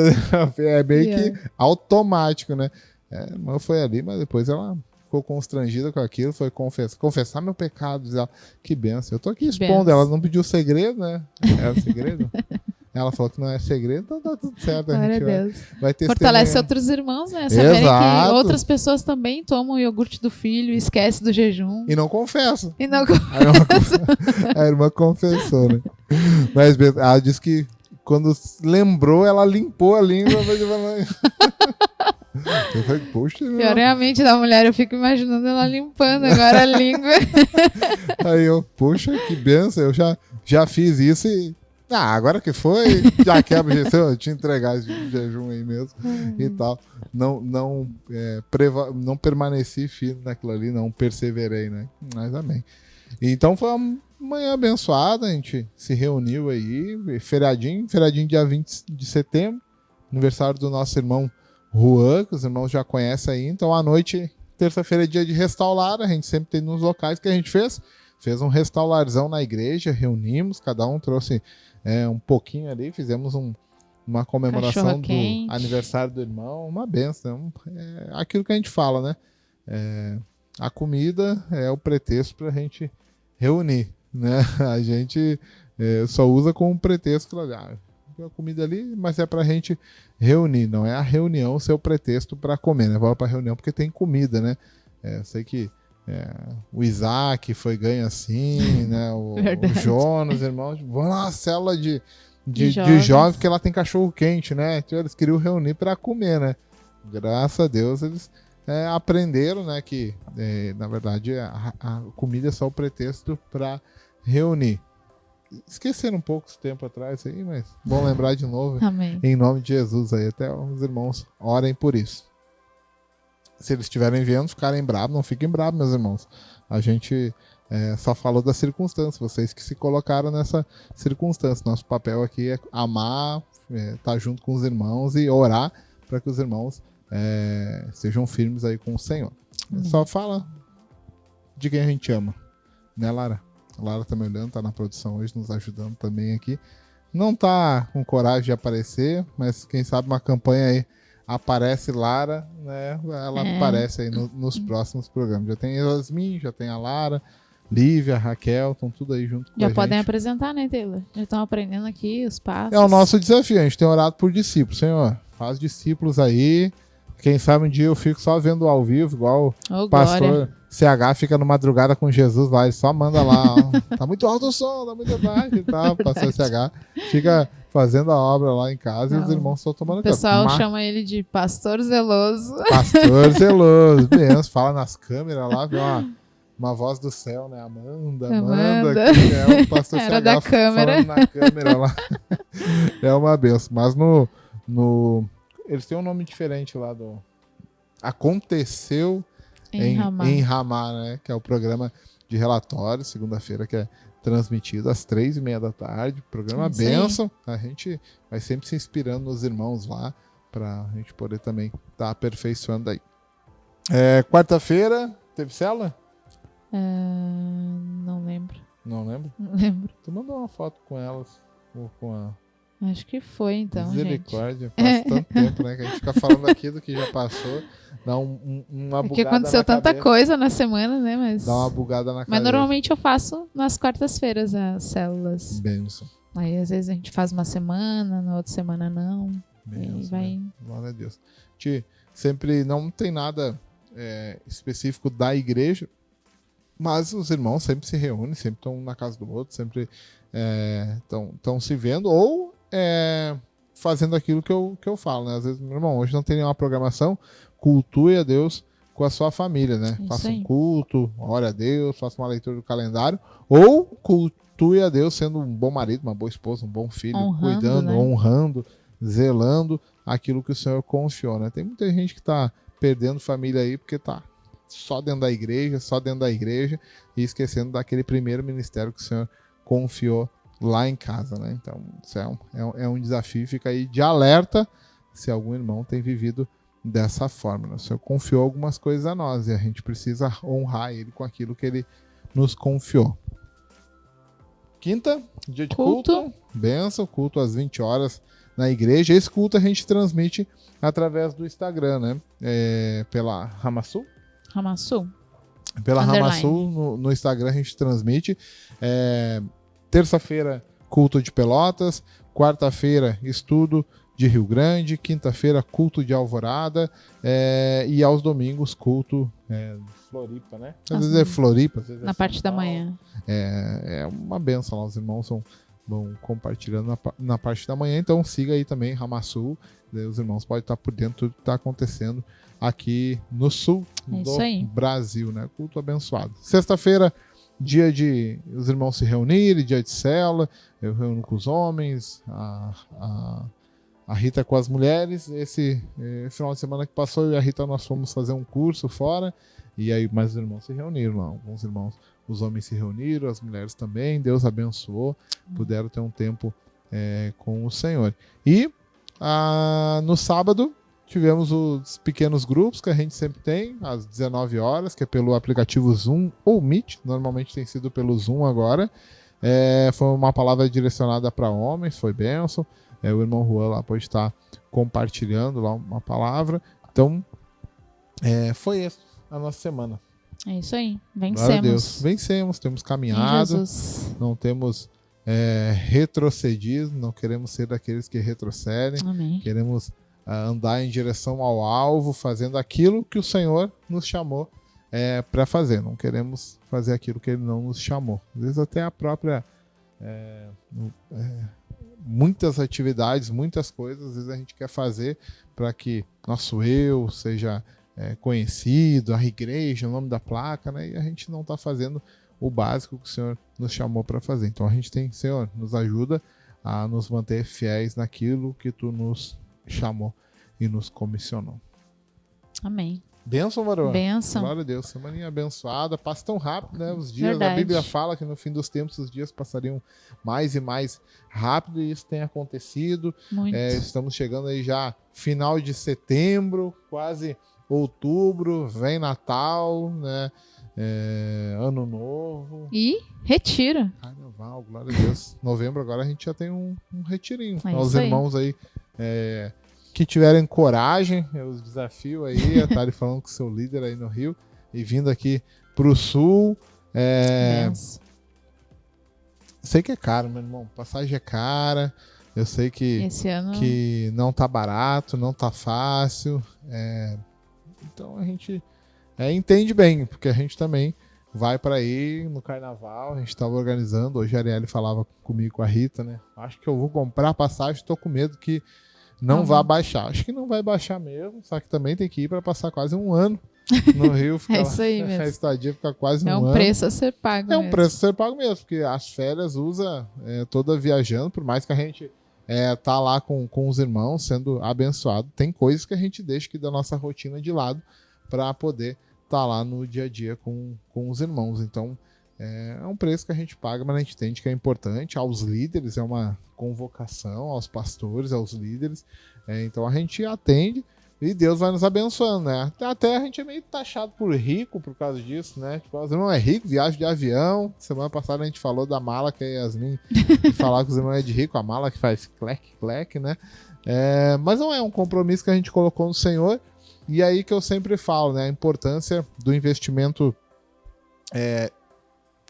é meio que automático, né? Mas foi ali, mas depois ela ficou constrangida com aquilo, foi confessar meu pecado, dizer, que benção. Eu tô aqui expondo, ela não pediu segredo, né? Era segredo? Ela falou que não é segredo, então tá tudo certo. A gente vai ter fortalece outros irmãos, né? Saberem que outras pessoas também tomam o iogurte do filho, esquece do jejum. E não confessam. A irmã confessou, né? Mas ela disse que quando lembrou, ela limpou a língua. Eu falei, poxa. Pior é a mente da mulher, eu fico imaginando ela limpando agora a língua. Aí eu, poxa, que benção, eu já fiz isso e agora que foi, já quebra eu te entregar esse jejum aí mesmo e tal. Não permaneci firme naquilo ali, não perseverei, né? Mas amém. Então foi uma manhã abençoada, a gente se reuniu aí, feriadinho dia 20 de setembro, aniversário do nosso irmão Juan, que os irmãos já conhecem aí. Então à noite, terça-feira é dia de restaurar, a gente sempre tem nos locais que a gente fez um restaurarzão na igreja, reunimos, cada um trouxe um pouquinho ali, fizemos uma comemoração do aniversário do irmão, uma benção, aquilo que a gente fala, né? A comida é o pretexto para a gente reunir, né? A gente só usa como pretexto, a comida ali, mas é para a gente reunir, não é a reunião ser o pretexto para comer, né? Vamos para a reunião porque tem comida, né? Sei que o Isaac foi ganho assim, né? O Jonas, os irmãos vão lá na célula de jovens, porque lá tem cachorro quente, né? Então eles queriam reunir para comer, né? Graças a Deus eles aprenderam, né? Que na verdade a comida é só o pretexto para reunir. Esqueceram um pouco esse tempo atrás aí, mas bom lembrar de novo. Amém. Em nome de Jesus aí, até os irmãos orem por isso. Se eles estiverem vendo, ficarem bravos, não fiquem bravos, meus irmãos. A gente só falou da circunstância, vocês que se colocaram nessa circunstância. Nosso papel aqui é amar, estar junto com os irmãos e orar para que os irmãos sejam firmes aí com o Senhor. Só fala de quem a gente ama, né, Lara? A Lara tá me olhando, tá na produção hoje, nos ajudando também aqui. Não tá com coragem de aparecer, mas quem sabe uma campanha aí aparece Lara, né? Ela aparece aí nos próximos programas. Já tem Yasmin, já tem a Lara, Lívia, Raquel, estão tudo aí junto com a gente. Já podem apresentar, né, Taylor? Já estão aprendendo aqui os passos. É o nosso desafio, a gente tem orado por discípulos, Senhor. Faz discípulos aí. Quem sabe um dia eu fico só vendo ao vivo, igual o pastor CH fica no Madrugada com Jesus lá, ele só manda lá, ó, tá muito alto o som, tá muito baixo e tal, pastor CH fica fazendo a obra lá em casa e os irmãos estão tomando conta. O pessoal chama ele de Pastor Zeloso. Pastor Zeloso, mesmo, fala nas câmeras lá, vê uma voz do céu, né? Amanda aqui, o pastor Era CH da câmera. falando na câmera lá. É uma benção, mas eles têm um nome diferente lá do Aconteceu em Ramá, né? Que é o programa de relatório, segunda-feira, que é transmitido às 3h30 da tarde. Programa bênção. A gente vai sempre se inspirando nos irmãos lá para a gente poder também estar aperfeiçoando aí. Quarta-feira, teve célula? Não lembro. Não lembro? Não lembro. Tu mandou uma foto com elas, ou com a... Acho que foi, então, Misericórdia, faz tanto tempo, né? Que a gente fica falando aquilo que já passou, dá uma bugada. Porque aconteceu tanta coisa na semana, né? Mas... Dá uma bugada na cabeça. Mas normalmente eu faço nas quartas-feiras as células. Benção. Aí às vezes a gente faz uma semana, na outra semana não. Benção, e vai... né? Glória a Deus. Sempre não tem nada específico da igreja, mas os irmãos sempre se reúnem, sempre estão na casa do outro, sempre estão se vendo, ou fazendo aquilo que eu falo, né? Às vezes, meu irmão, hoje não tem nenhuma programação, cultue a Deus com a sua família, né? Faça um culto, ore a Deus, faça uma leitura do calendário, ou cultue a Deus sendo um bom marido, uma boa esposa, um bom filho, cuidando, né? Honrando, zelando aquilo que o Senhor confiou, né? Tem muita gente que está perdendo família aí porque tá só dentro da igreja e esquecendo daquele primeiro ministério que o Senhor confiou lá em casa, né? Então, isso é um desafio, fica aí de alerta se algum irmão tem vivido dessa forma, né? O Senhor confiou algumas coisas a nós e a gente precisa honrar Ele com aquilo que Ele nos confiou. Quinta, dia de culto. Bênção, culto às 20 horas na igreja. Esse culto a gente transmite através do Instagram, né? Pela Ramassul? Ramassul. Pela Ramassul, no Instagram a gente transmite. Terça-feira, culto de Pelotas. Quarta-feira, estudo de Rio Grande. Quinta-feira, culto de Alvorada. E aos domingos, culto de Floripa, né? Às vezes é Floripa. Às vezes na parte da manhã. É uma benção lá. Os irmãos vão compartilhando na parte da manhã. Então siga aí também Ramassul. Os irmãos podem estar por dentro de tudo que está acontecendo aqui no sul do Brasil, né? Culto abençoado. Sexta-feira, dia de os irmãos se reunirem, dia de célula. Eu reúno com os homens, a Rita com as mulheres. Esse final de semana que passou, eu e a Rita nós fomos fazer um curso fora. E aí mais os irmãos se reuniram lá. Alguns irmãos, os homens se reuniram, as mulheres também. Deus abençoou, puderam ter um tempo com o Senhor. E no sábado tivemos os pequenos grupos que a gente sempre tem, às 19 horas, que é pelo aplicativo Zoom ou Meet. Normalmente tem sido pelo Zoom agora. Foi uma palavra direcionada para homens, foi bênção. O irmão Juan lá pode estar compartilhando lá uma palavra. Então, foi essa a nossa semana. É isso aí, vencemos. Glória a Deus. Vencemos, temos caminhado, não temos retrocedido, não queremos ser daqueles que retrocedem. Amém. Queremos andar em direção ao alvo, fazendo aquilo que o Senhor nos chamou para fazer. Não queremos fazer aquilo que Ele não nos chamou. Às vezes até a própria... muitas atividades, muitas coisas, às vezes a gente quer fazer para que nosso eu seja conhecido, a igreja, o nome da placa, né? E a gente não está fazendo o básico que o Senhor nos chamou para fazer. Então a gente tem, Senhor, nos ajuda a nos manter fiéis naquilo que Tu nos chamou e nos comissionou. Amém. Bênção, Varão. Bênção. Glória a Deus. Semaninha abençoada. Passa tão rápido, né? Os dias. Verdade. A Bíblia fala que no fim dos tempos os dias passariam mais e mais rápido e isso tem acontecido. Muito. Estamos chegando aí já final de setembro, quase outubro, vem Natal, né? Ano Novo. E retira. Carnaval, glória a Deus. Novembro agora a gente já tem um retirinho. Os irmãos aí que tiverem coragem, eu os desafio aí a estarem falando com o seu líder aí no Rio e vindo aqui pro sul. Sei que é caro, meu irmão. Passagem é cara. Eu sei que esse ano que não tá barato, não tá fácil. Então a gente entende bem, porque a gente também vai para aí no carnaval. A gente estava organizando. Hoje a Arielle falava comigo, com a Rita, né? Acho que eu vou comprar passagem. Estou com medo que não vai baixar. Acho que não vai baixar mesmo, só que também tem que ir para passar quase um ano no Rio. Isso aí mesmo. A estadia fica quase um ano. É um preço a ser pago mesmo. É um preço a ser pago mesmo, porque as férias usa toda viajando, por mais que a gente tá lá com os irmãos sendo abençoado, tem coisas que a gente deixa aqui da nossa rotina de lado para poder estar lá no dia a dia com os irmãos. Então, É um preço que a gente paga, mas a gente entende que é importante. Aos líderes, é uma convocação, aos pastores, aos líderes. Então a gente atende e Deus vai nos abençoando, né? Até a gente é meio taxado por rico por causa disso, né? Tipo, os irmãos é rico, viagem de avião. Semana passada a gente falou da mala que a Yasmin falar que os irmãos é de rico, a mala que faz clec, clec, né? Mas não é um compromisso que a gente colocou no Senhor. E aí que eu sempre falo, né? A importância do investimento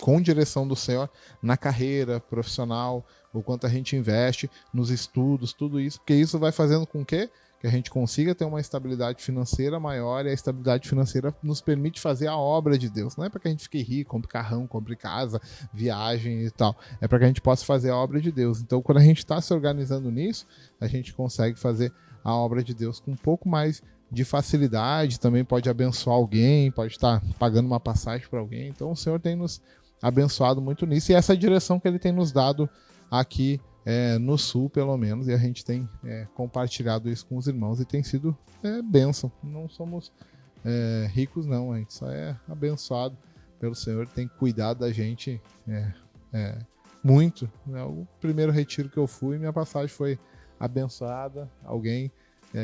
com direção do Senhor na carreira profissional, o quanto a gente investe nos estudos, tudo isso, porque isso vai fazendo com que a gente consiga ter uma estabilidade financeira maior, e a estabilidade financeira nos permite fazer a obra de Deus. Não é para que a gente fique rico, compre carrão, compre casa, viagem e tal. É para que a gente possa fazer a obra de Deus. Então, quando a gente está se organizando nisso, a gente consegue fazer a obra de Deus com um pouco mais de facilidade, também pode abençoar alguém, pode estar pagando uma passagem para alguém. Então, o Senhor tem nos abençoado muito nisso, e essa direção que Ele tem nos dado aqui no Sul, pelo menos, e a gente tem compartilhado isso com os irmãos e tem sido bênção. Não somos ricos, não, a gente só é abençoado pelo Senhor, tem cuidado da gente muito. O primeiro retiro que eu fui, minha passagem foi abençoada, alguém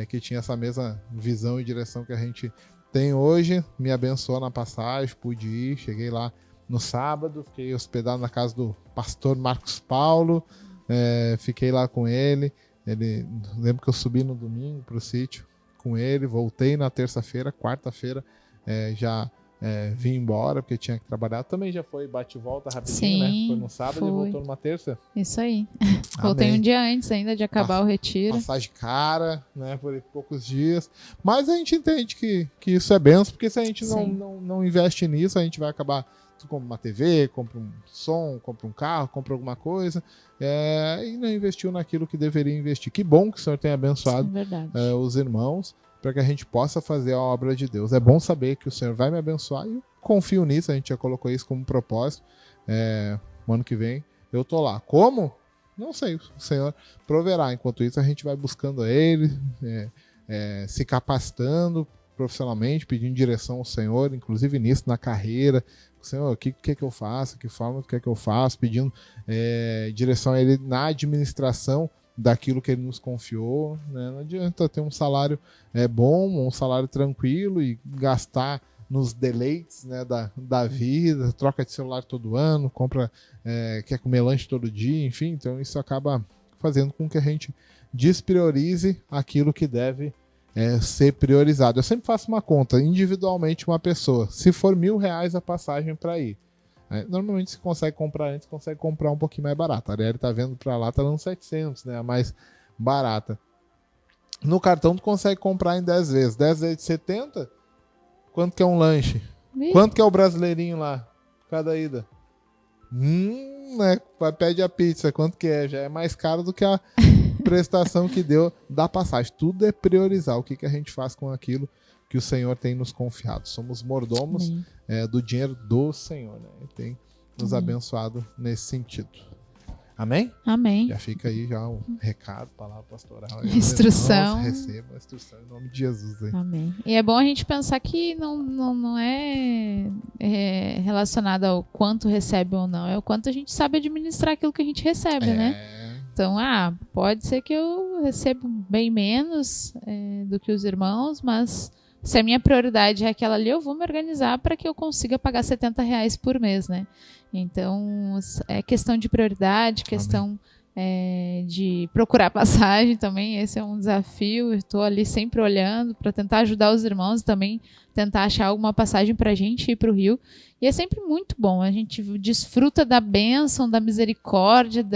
que tinha essa mesma visão e direção que a gente tem hoje, me abençoou na passagem, pude ir, cheguei lá no sábado, fiquei hospedado na casa do pastor Marcos Paulo, fiquei lá com ele. Lembro que eu subi no domingo pro sítio com ele, voltei na terça-feira, quarta-feira já vim embora, porque tinha que trabalhar. Também já foi bate e volta rapidinho, sim, né? Foi no sábado e voltou numa terça. Isso aí. Voltei um dia antes ainda de acabar o retiro. Passagem cara, né? Por poucos dias. Mas a gente entende que isso é benção, porque se a gente não investe nisso, a gente vai acabar. Tu compra uma TV, compra um som, compra um carro, compra alguma coisa, e não investiu naquilo que deveria investir. Que bom que o Senhor tenha abençoado os irmãos, para que a gente possa fazer a obra de Deus. É bom saber que o Senhor vai me abençoar, e eu confio nisso, a gente já colocou isso como propósito. No ano que vem eu tô lá. Como? Não sei, o Senhor proverá. Enquanto isso, a gente vai buscando Ele, se capacitando profissionalmente, pedindo direção ao Senhor, inclusive nisso, na carreira. Senhor, o que eu faço? Que forma que eu faço? Pedindo direção a Ele na administração daquilo que Ele nos confiou, né? Não adianta ter um salário bom, um salário tranquilo e gastar nos deleites, né, da vida, troca de celular todo ano, compra, quer comer lanche todo dia, enfim. Então isso acaba fazendo com que a gente despriorize aquilo que deve ser priorizado. Eu sempre faço uma conta individualmente, uma pessoa. Se for R$1.000 a passagem para ir, normalmente se consegue comprar antes, consegue comprar um pouquinho mais barato. A Ariel tá vendo para lá, tá dando 700, né, a mais barata. No cartão tu consegue comprar em 10 vezes. 10 vezes de 70, quanto que é um lanche? Quanto que é o brasileirinho lá? Cada ida? Pede a pizza, quanto que é? Já é mais caro do que a prestação que deu da passagem. Tudo é priorizar o que a gente faz com aquilo que o Senhor tem nos confiado. Somos mordomos do dinheiro do Senhor, né? Ele tem nos abençoado nesse sentido. Amém? Amém. Já fica aí já um recado, palavra pastoral. Instrução. Receba a instrução em nome de Jesus. Aí. Amém. E é bom a gente pensar que não é relacionado ao quanto recebe ou não, é o quanto a gente sabe administrar aquilo que a gente recebe, né? Então, pode ser que eu receba bem menos do que os irmãos, mas se a minha prioridade é aquela ali, eu vou me organizar para que eu consiga pagar R$70 por mês, né? Então, é questão de prioridade, questão de procurar passagem também. Esse é um desafio. Estou ali sempre olhando para tentar ajudar os irmãos e também tentar achar alguma passagem para a gente ir para o Rio. E é sempre muito bom. A gente desfruta da bênção, da misericórdia,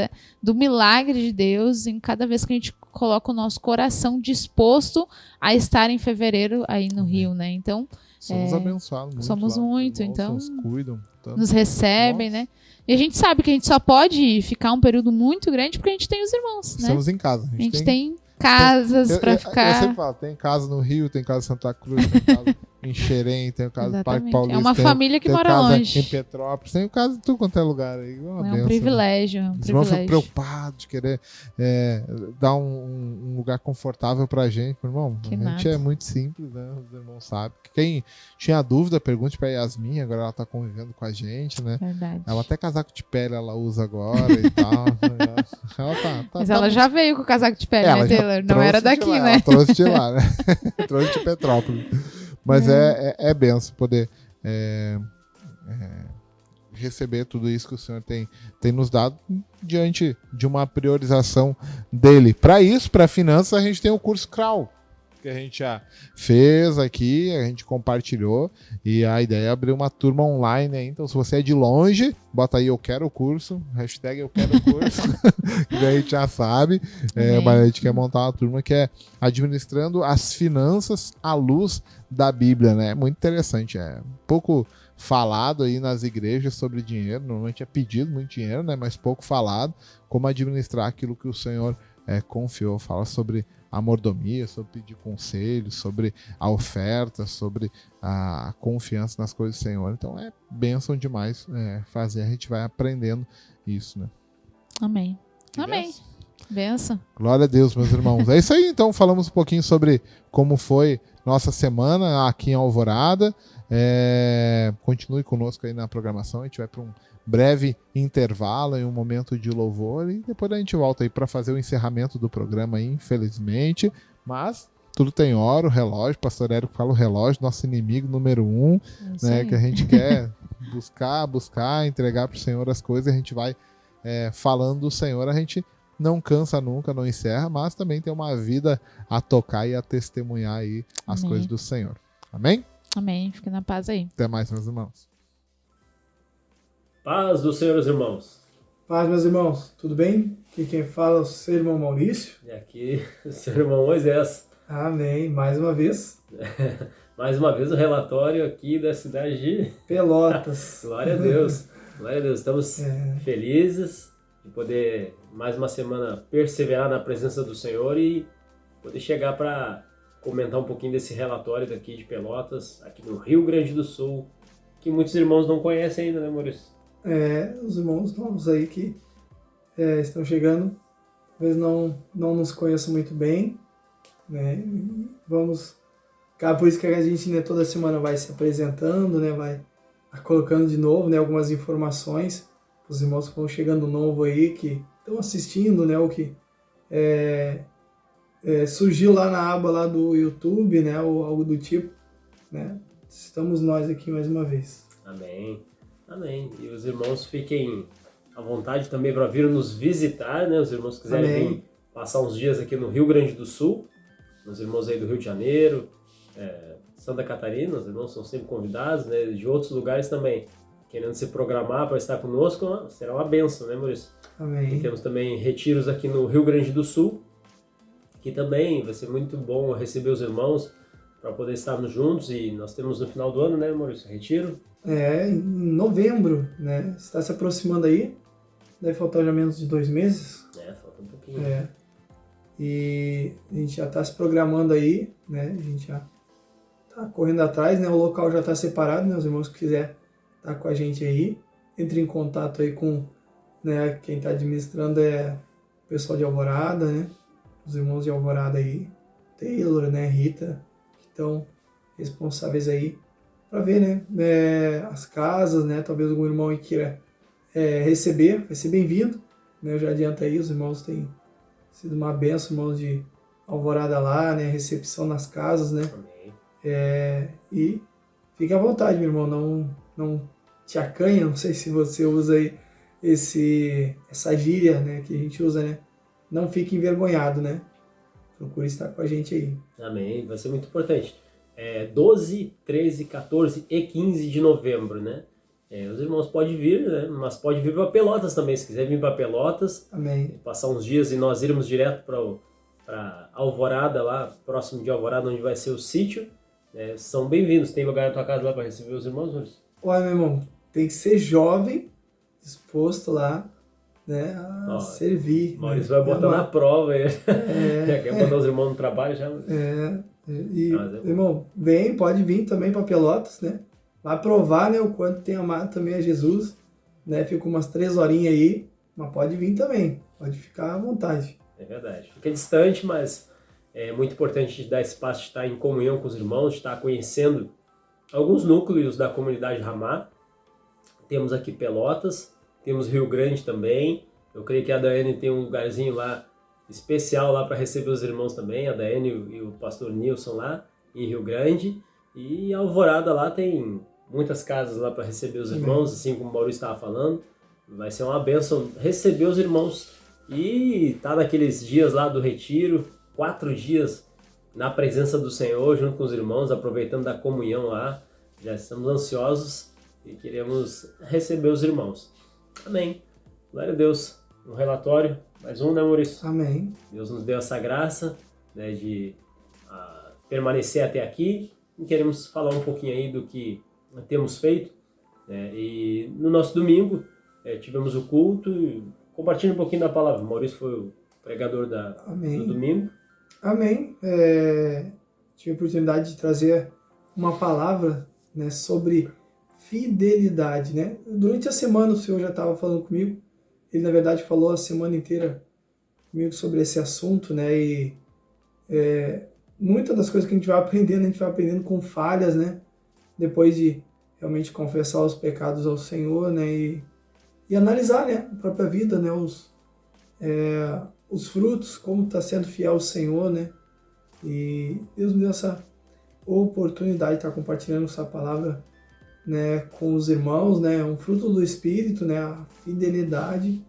do milagre de Deus em cada vez que a gente coloca o nosso coração disposto a estar em fevereiro aí no Rio, né? Então, somos abençoados muito. Somos lá, muito, então nos cuidam tanto. Nos recebem, né? E a gente sabe que a gente só pode ficar um período muito grande porque a gente tem os irmãos, né? Estamos em casa. A gente tem casas para ficar. Eu sempre falo, tem casa no Rio, tem casa em Santa Cruz, tem casa em Xerém, tem o caso do Parque Exatamente. Paulista. É uma família que tem o mora caso longe. em Petrópolis, tem o caso de tudo quanto é lugar aí. Uma É um benção, privilégio, é um Os irmãos ficam privilégio. preocupados de querer dar um lugar confortável pra gente. Irmão, Que a gente nada. é muito simples, né? Os irmãos sabem. Quem tinha dúvida, pergunte pra Yasmin, agora ela tá convivendo com a gente, né? Verdade. Ela até casaco de pele ela usa agora e tal. Ela tá Mas ela já veio com o casaco de pele, ela né, já Taylor? Não trouxe era de daqui, lá, né? Ela trouxe de lá, né? Trouxe de Petrópolis. Mas é benção poder receber tudo isso que o Senhor tem nos dado diante de uma priorização dele. Para isso, para finanças, a gente tem o curso CRAU, que a gente já fez aqui, a gente compartilhou, e a ideia é abrir uma turma online aí. Então, se você é de longe, bota aí eu quero o curso, hashtag eu quero o curso, que daí a gente já sabe, mas a gente quer montar uma turma que é administrando as finanças à luz da Bíblia, né? Muito interessante, pouco falado aí nas igrejas sobre dinheiro, normalmente é pedido muito dinheiro, né? Mas pouco falado, como administrar aquilo que o Senhor confiou, fala sobre a mordomia, sobre pedir conselhos, sobre a oferta, sobre a confiança nas coisas do Senhor. Então é bênção demais fazer, a gente vai aprendendo isso, né? Amém. Amém. Benção. Glória a Deus, meus irmãos. É isso aí, então, falamos um pouquinho sobre como foi nossa semana aqui em Alvorada. Continue conosco aí na programação, a gente vai para um breve intervalo em um momento de louvor e depois a gente volta aí para fazer o encerramento do programa aí, infelizmente, mas tudo tem hora, o relógio, pastor Érico fala o relógio, nosso inimigo número 1, né, que a gente quer buscar, entregar para o Senhor as coisas, a gente vai falando do Senhor, a gente não cansa nunca, não encerra, mas também tem uma vida a tocar e a testemunhar aí as coisas do Senhor. Amém? Amém. Fica na paz aí. Até mais, meus irmãos. Paz do Senhor, irmãos. Paz, meus irmãos. Tudo bem? Aqui quem fala é o seu irmão Maurício. E aqui, o seu irmão Moisés. Amém. Mais uma vez. Mais uma vez o relatório aqui da cidade de Pelotas. Glória a Deus. Glória a Deus. Estamos felizes de poder, mais uma semana, perseverar na presença do Senhor e poder chegar para comentar um pouquinho desse relatório daqui de Pelotas, aqui no Rio Grande do Sul, que muitos irmãos não conhecem ainda, né, Maurício? Os irmãos novos aí que estão chegando, talvez não nos conheçam muito bem, né? Por isso que a gente, né, toda semana vai se apresentando, né, vai colocando de novo, né, algumas informações, os irmãos que vão chegando novo aí, que estão assistindo, né, o que surgiu lá na aba lá do YouTube, né, ou algo do tipo, né? Estamos nós aqui mais uma vez. Amém. Amém. E os irmãos fiquem à vontade também para vir nos visitar, né? Os irmãos quiserem vir passar uns dias aqui no Rio Grande do Sul, os irmãos aí do Rio de Janeiro, Santa Catarina, os irmãos são sempre convidados, né? De outros lugares também, querendo se programar para estar conosco, será uma bênção, né, Maurício? Amém. E temos também retiros aqui no Rio Grande do Sul, que também vai ser muito bom receber os irmãos para poder estarmos juntos, e nós temos no final do ano, né, Maurício, retiro? Em novembro, né? Está se aproximando aí, deve faltar já menos de 2 meses. Falta um pouquinho. E a gente já está se programando aí, né? A gente já está correndo atrás, né? O local já está separado, né? Os irmãos que quiser estar com a gente aí, entre em contato aí com, né? Quem está administrando é o pessoal de Alvorada, né? Os irmãos de Alvorada aí, Taylor, né? Rita, que estão responsáveis aí para ver, né? As casas, né? Talvez algum irmão aí queira receber, vai ser bem-vindo, né? Eu já adianto aí, os irmãos têm sido uma benção, irmãos de Alvorada lá, né? Recepção nas casas, né? E fique à vontade, meu irmão, não te acanha, não sei se você usa aí essa gíria, né? Que a gente usa, né? Não fique envergonhado, né? Procure estar com a gente aí. Amém, vai ser muito importante. 12, 13, 14 e 15 de novembro, né? Os irmãos podem vir, né? Mas pode vir para Pelotas também, se quiser vir para Pelotas. Amém. Passar uns dias e nós irmos direto para Alvorada, lá próximo de Alvorada, onde vai ser o sítio. São bem-vindos. Tem lugar na tua casa lá para receber os irmãos, Maurício? Olha, meu irmão, tem que ser jovem, disposto lá né, a servir. Maurício vai botar na prova aí. Já quer botar os irmãos no trabalho já. Irmão, pode vir também para Pelotas, né? Vai provar, né, o quanto tem amado também a Jesus, né? Fica umas 3 horinhas aí, mas pode vir também, pode ficar à vontade. É verdade. Fica distante, mas é muito importante a gente dar espaço de estar em comunhão com os irmãos, de estar conhecendo alguns núcleos da comunidade Ramá. Temos aqui Pelotas, temos Rio Grande também. Eu creio que a Daiane tem um lugarzinho lá especial lá para receber os irmãos também, a Daiane e o pastor Nilson lá em Rio Grande. E a Alvorada lá tem muitas casas lá para receber os irmãos, assim como o Maurício estava falando. Vai ser uma bênção receber os irmãos e tá naqueles dias lá do retiro, 4 dias na presença do Senhor, junto com os irmãos, aproveitando da comunhão lá. Já estamos ansiosos e queremos receber os irmãos. Amém. Glória a Deus. Um relatório, mais um, né, Maurício? Amém. Deus nos deu essa graça, né, de permanecer até aqui e queremos falar um pouquinho aí do que temos feito. Né, e no nosso domingo tivemos o culto. Compartilha um pouquinho da palavra. O Maurício foi o pregador do domingo. Amém. Tive a oportunidade de trazer uma palavra, né, sobre fidelidade. Né? Durante a semana o Senhor já estava falando comigo. Ele, na verdade, falou a semana inteira comigo sobre esse assunto. Né? E muitas das coisas que a gente vai aprendendo com falhas, né? Depois de realmente confessar os pecados ao Senhor, né? E analisar, né, a própria vida, né, os frutos, como está sendo fiel ao Senhor, né? E Deus me deu essa oportunidade de estar compartilhando essa palavra, né, com os irmãos, né? Um fruto do Espírito, né? A fidelidade.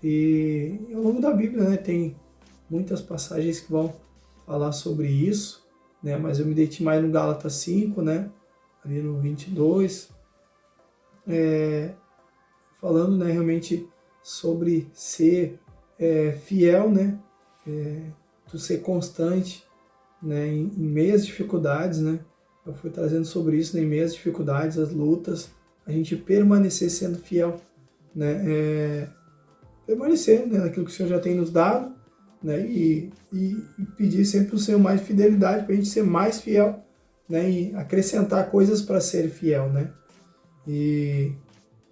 E ao longo da Bíblia, né, tem muitas passagens que vão falar sobre isso, né? Mas eu me detei mais no Gálatas 5, né? Ali no 22. Falando, né, realmente sobre ser fiel, né, tu ser constante, né, em meio às dificuldades, né, eu fui trazendo sobre isso, né, em meio às dificuldades, as lutas, a gente permanecer sendo fiel, né, permanecer, né, naquilo que o Senhor já tem nos dado, né, e pedir sempre o Senhor mais fidelidade para a gente ser mais fiel, né, e acrescentar coisas para ser fiel, né, e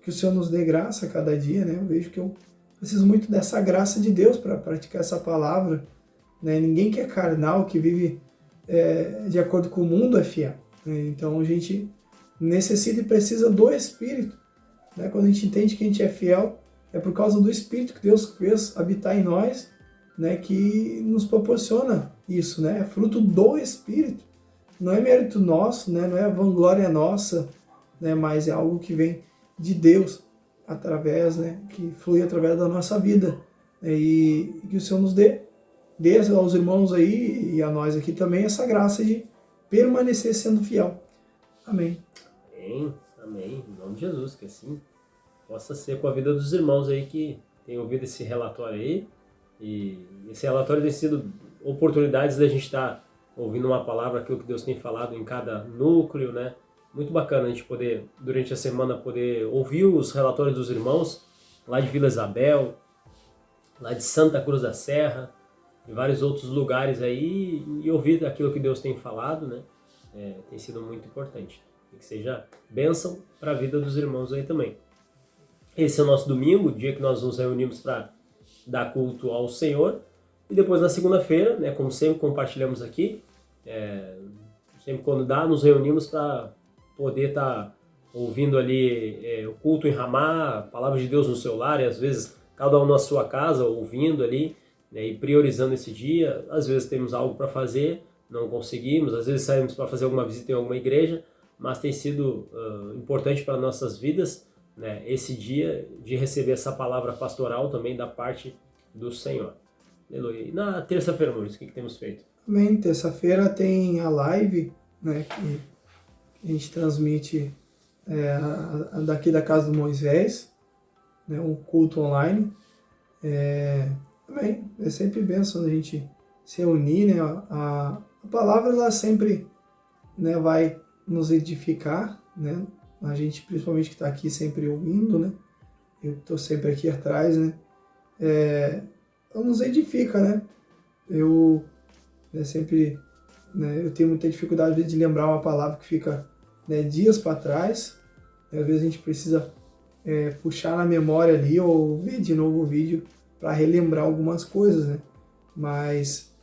que o Senhor nos dê graça a cada dia, né? Eu vejo que eu preciso muito dessa graça de Deus para praticar essa palavra, né? Ninguém que é carnal, que vive de acordo com o mundo é fiel, né? Então a gente necessita e precisa do Espírito, né? Quando a gente entende que a gente é fiel, é por causa do Espírito que Deus fez habitar em nós, né? Que nos proporciona isso, né? É fruto do Espírito, não é mérito nosso, né? Não é vanglória nossa, né? Mas é algo que vem de Deus, através, né, que flui através da nossa vida, né, e que o Senhor nos dê aos irmãos aí e a nós aqui também essa graça de permanecer sendo fiel. Amém. Amém, amém, em nome de Jesus, que assim possa ser com a vida dos irmãos aí que têm ouvido esse relatório aí, e esse relatório tem sido oportunidades da gente estar ouvindo uma palavra, aquilo que Deus tem falado em cada núcleo, né? Muito bacana a gente poder, durante a semana, poder ouvir os relatórios dos irmãos lá de Vila Isabel, lá de Santa Cruz da Serra, e vários outros lugares aí, e ouvir aquilo que Deus tem falado, né? Tem sido muito importante. E que seja bênção para a vida dos irmãos aí também. Esse é o nosso domingo, o dia que nós nos reunimos para dar culto ao Senhor. E depois na segunda-feira, né, como sempre compartilhamos aqui, sempre quando dá, nos reunimos para poder estar ouvindo ali o culto em Ramá, a palavra de Deus no seu lar, e às vezes cada um na sua casa, ouvindo ali, né, e priorizando esse dia. Às vezes temos algo para fazer, não conseguimos, às vezes saímos para fazer alguma visita em alguma igreja, mas tem sido importante para nossas vidas, né, esse dia de receber essa palavra pastoral também da parte do Senhor. Aleluia. E na terça-feira, Maurício, o que temos feito? Amém. Terça-feira tem a live, né, que a gente transmite daqui da casa do Moisés, né, um culto online. Também é sempre bênção a gente se reunir, né? A palavra ela sempre, né, vai nos edificar, né? A gente, principalmente que está aqui sempre ouvindo, né? Eu estou sempre aqui atrás, né? nos edifica, né? Eu sempre, né, eu tenho muita dificuldade de lembrar uma palavra que fica, né, dias para trás. Às vezes a gente precisa puxar na memória ali ou ver de novo o vídeo para relembrar algumas coisas, né? Mas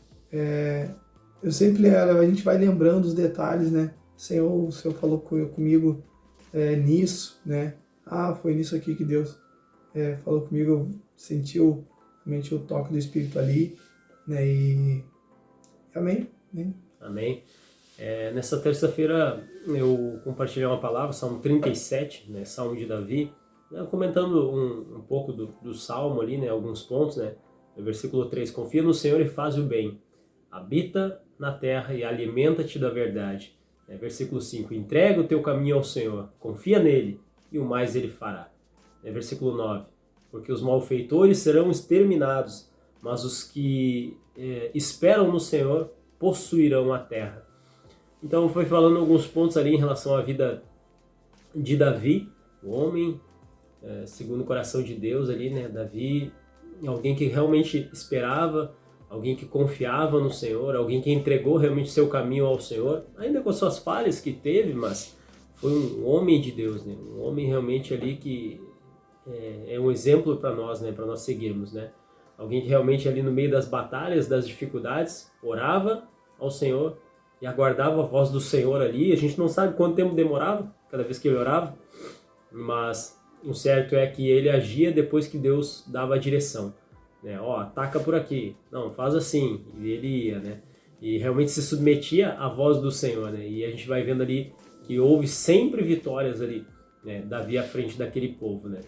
eu sempre, a gente vai lembrando os detalhes, né? O Senhor falou comigo nisso, né? Foi nisso aqui que Deus falou comigo, eu senti realmente o toque do Espírito ali, né? E amém. Amém. Nessa terça-feira eu compartilhei uma palavra, Salmo 37, né? Salmo de Davi, né? Comentando um pouco do Salmo ali, né? Alguns pontos, né? No versículo 3, confia no Senhor e faz o bem, habita na terra e alimenta-te da verdade. Versículo 5, entrega o teu caminho ao Senhor, confia nele e o mais ele fará. Versículo 9, porque os malfeitores serão exterminados, mas os que esperam no Senhor possuirão a terra. Então foi falando alguns pontos ali em relação à vida de Davi, o homem segundo o coração de Deus ali, né? Davi, alguém que realmente esperava, alguém que confiava no Senhor, alguém que entregou realmente seu caminho ao Senhor, ainda com suas falhas que teve, mas foi um homem de Deus, né? Um homem realmente ali que é um exemplo para nós, né? Para nós seguirmos, né? Alguém que realmente ali no meio das batalhas, das dificuldades, orava ao Senhor e aguardava a voz do Senhor ali. A gente não sabe quanto tempo demorava cada vez que ele orava, mas o certo é que ele agia depois que Deus dava a direção, né? Ataca por aqui, não, faz assim, e ele ia, né? E realmente se submetia à voz do Senhor, né? E a gente vai vendo ali que houve sempre vitórias ali, né? Davi à frente daquele povo, né?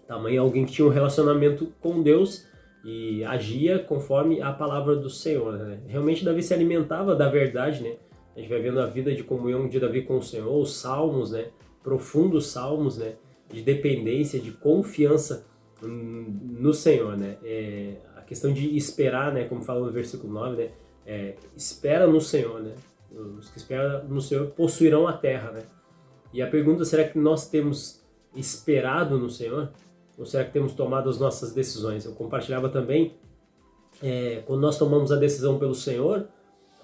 Tamanho alguém que tinha um relacionamento com Deus e agia conforme a palavra do Senhor, né? Realmente Davi se alimentava da verdade, né? A gente vai vendo a vida de comunhão de Davi com o Senhor, os salmos, né? Profundos salmos, né? De dependência, de confiança no Senhor, né? A questão de esperar, né? Como fala no versículo 9, né? Espera no Senhor, né? Os que esperam no Senhor possuirão a terra, né? E a pergunta, será que nós temos esperado no Senhor? Ou será que temos tomado as nossas decisões? Eu compartilhava também, quando nós tomamos a decisão pelo Senhor,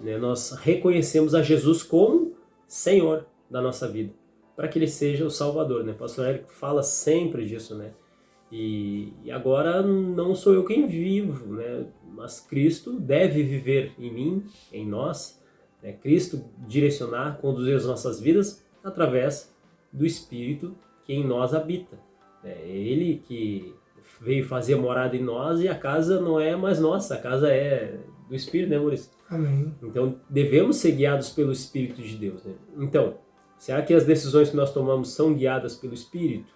né, nós reconhecemos a Jesus como Senhor da nossa vida, para que Ele seja o Salvador, né? O pastor Érico fala sempre disso, né? E agora não sou eu quem vivo, né? Mas Cristo deve viver em mim, em nós, né? Cristo direcionar, conduzir as nossas vidas através do Espírito que em nós habita. É Ele que veio fazer morada em nós e a casa não é mais nossa, a casa é do Espírito, né, Maurício? Amém. Então devemos ser guiados pelo Espírito de Deus, né? Então, será que as decisões que nós tomamos são guiadas pelo Espírito?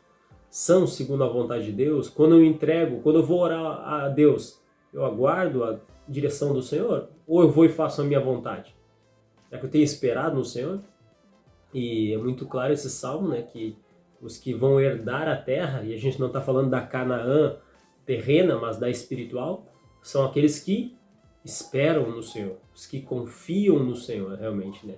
São segundo a vontade de Deus? Quando eu entrego, quando eu vou orar a Deus, eu aguardo a direção do Senhor? Ou eu vou e faço a minha vontade? Será que eu tenho esperado no Senhor? E é muito claro esse salmo, né, que os que vão herdar a terra, e a gente não está falando da Canaã terrena, mas da espiritual, são aqueles que esperam no Senhor, os que confiam no Senhor realmente, né?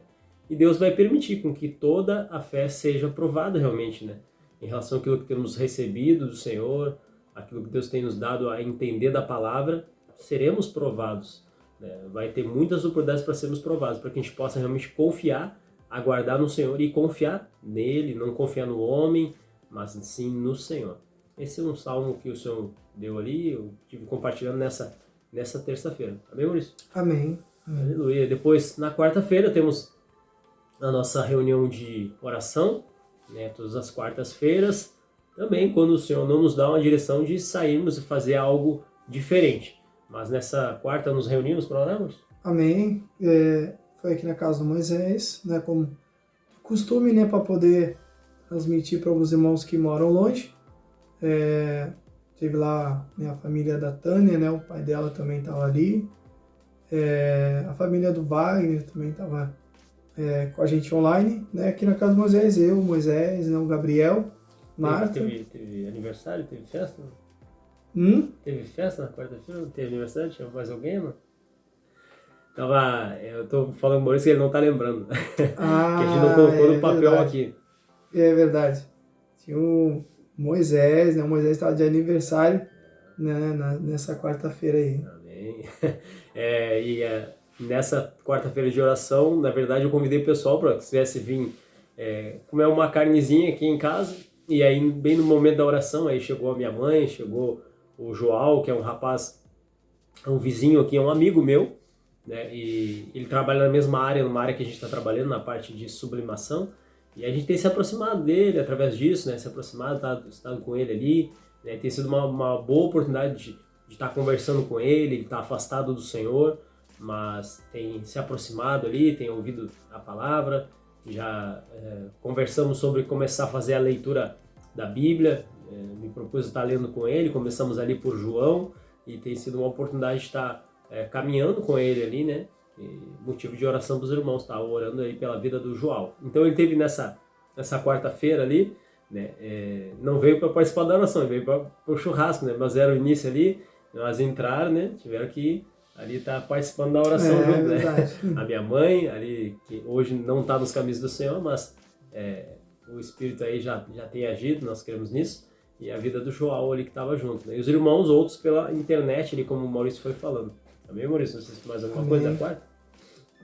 E Deus vai permitir com que toda a fé seja provada realmente, né? Em relação àquilo que temos recebido do Senhor, aquilo que Deus tem nos dado a entender da palavra, seremos provados, né? Vai ter muitas oportunidades para sermos provados, para que a gente possa realmente confiar, aguardar no Senhor e confiar nele, não confiar no homem, mas sim no Senhor. Esse é um salmo que o Senhor deu ali, eu estive compartilhando nessa terça-feira. Amém, Maurício? Amém. Aleluia. Depois, na quarta-feira, temos a nossa reunião de oração, né? Todas as quartas-feiras, também quando o Senhor não nos dá uma direção de sairmos e fazer algo diferente. Mas nessa quarta nos reunimos para orarmos? Amém. Foi aqui na casa do Moisés, né, como costume, né, para poder transmitir para alguns irmãos que moram longe. Teve lá, né, a família da Tânia, né, o pai dela também estava ali. A família do Wagner também estava com a gente online, né, aqui na casa do Moisés, eu, Moisés, né, o Gabriel, Marta. Teve aniversário? Teve festa? Teve festa na quarta-feira? Teve aniversário? Tinha mais alguém, mano? Eu tô falando com o Maurício que ele não tá lembrando. Que a gente não colocou no papel verdade. Aqui. É verdade. Tinha o Moisés, né? O Moisés estava de aniversário né, nessa quarta-feira aí. Amém. Nessa quarta-feira de oração, na verdade, eu convidei o pessoal para que quisesse vir comer uma carnezinha aqui em casa. E aí, bem no momento da oração, aí chegou a minha mãe, chegou o João, que é um rapaz, um vizinho aqui, é um amigo meu, né? E ele trabalha na mesma área, numa área que a gente está trabalhando, na parte de sublimação. E a gente tem se aproximado dele através disso, né? Se aproximado, estado com ele ali, né? Tem sido uma boa oportunidade de estar conversando com ele. Ele está afastado do Senhor, mas tem se aproximado ali, tem ouvido a palavra. Já conversamos sobre começar a fazer a leitura da Bíblia. Me propus estar lendo com ele. Começamos ali por João e tem sido uma oportunidade de estar caminhando com ele ali, né? Motivo de oração para os irmãos, tá? Orando aí pela vida do João. Então ele teve nessa quarta-feira ali, né? Não veio para participar da oração, ele veio para o churrasco, né? Mas era o início ali, nós entraram, né? Tiveram que ali estar participando da oração junto, né? A minha mãe ali, que hoje não está nos caminhos do Senhor, mas o Espírito aí já tem agido, nós cremos nisso, e a vida do João ali que estava junto, né? E os irmãos outros pela internet ali, como o Maurício foi falando. Amém, Maurício? Não sei se mais alguma coisa da quarta?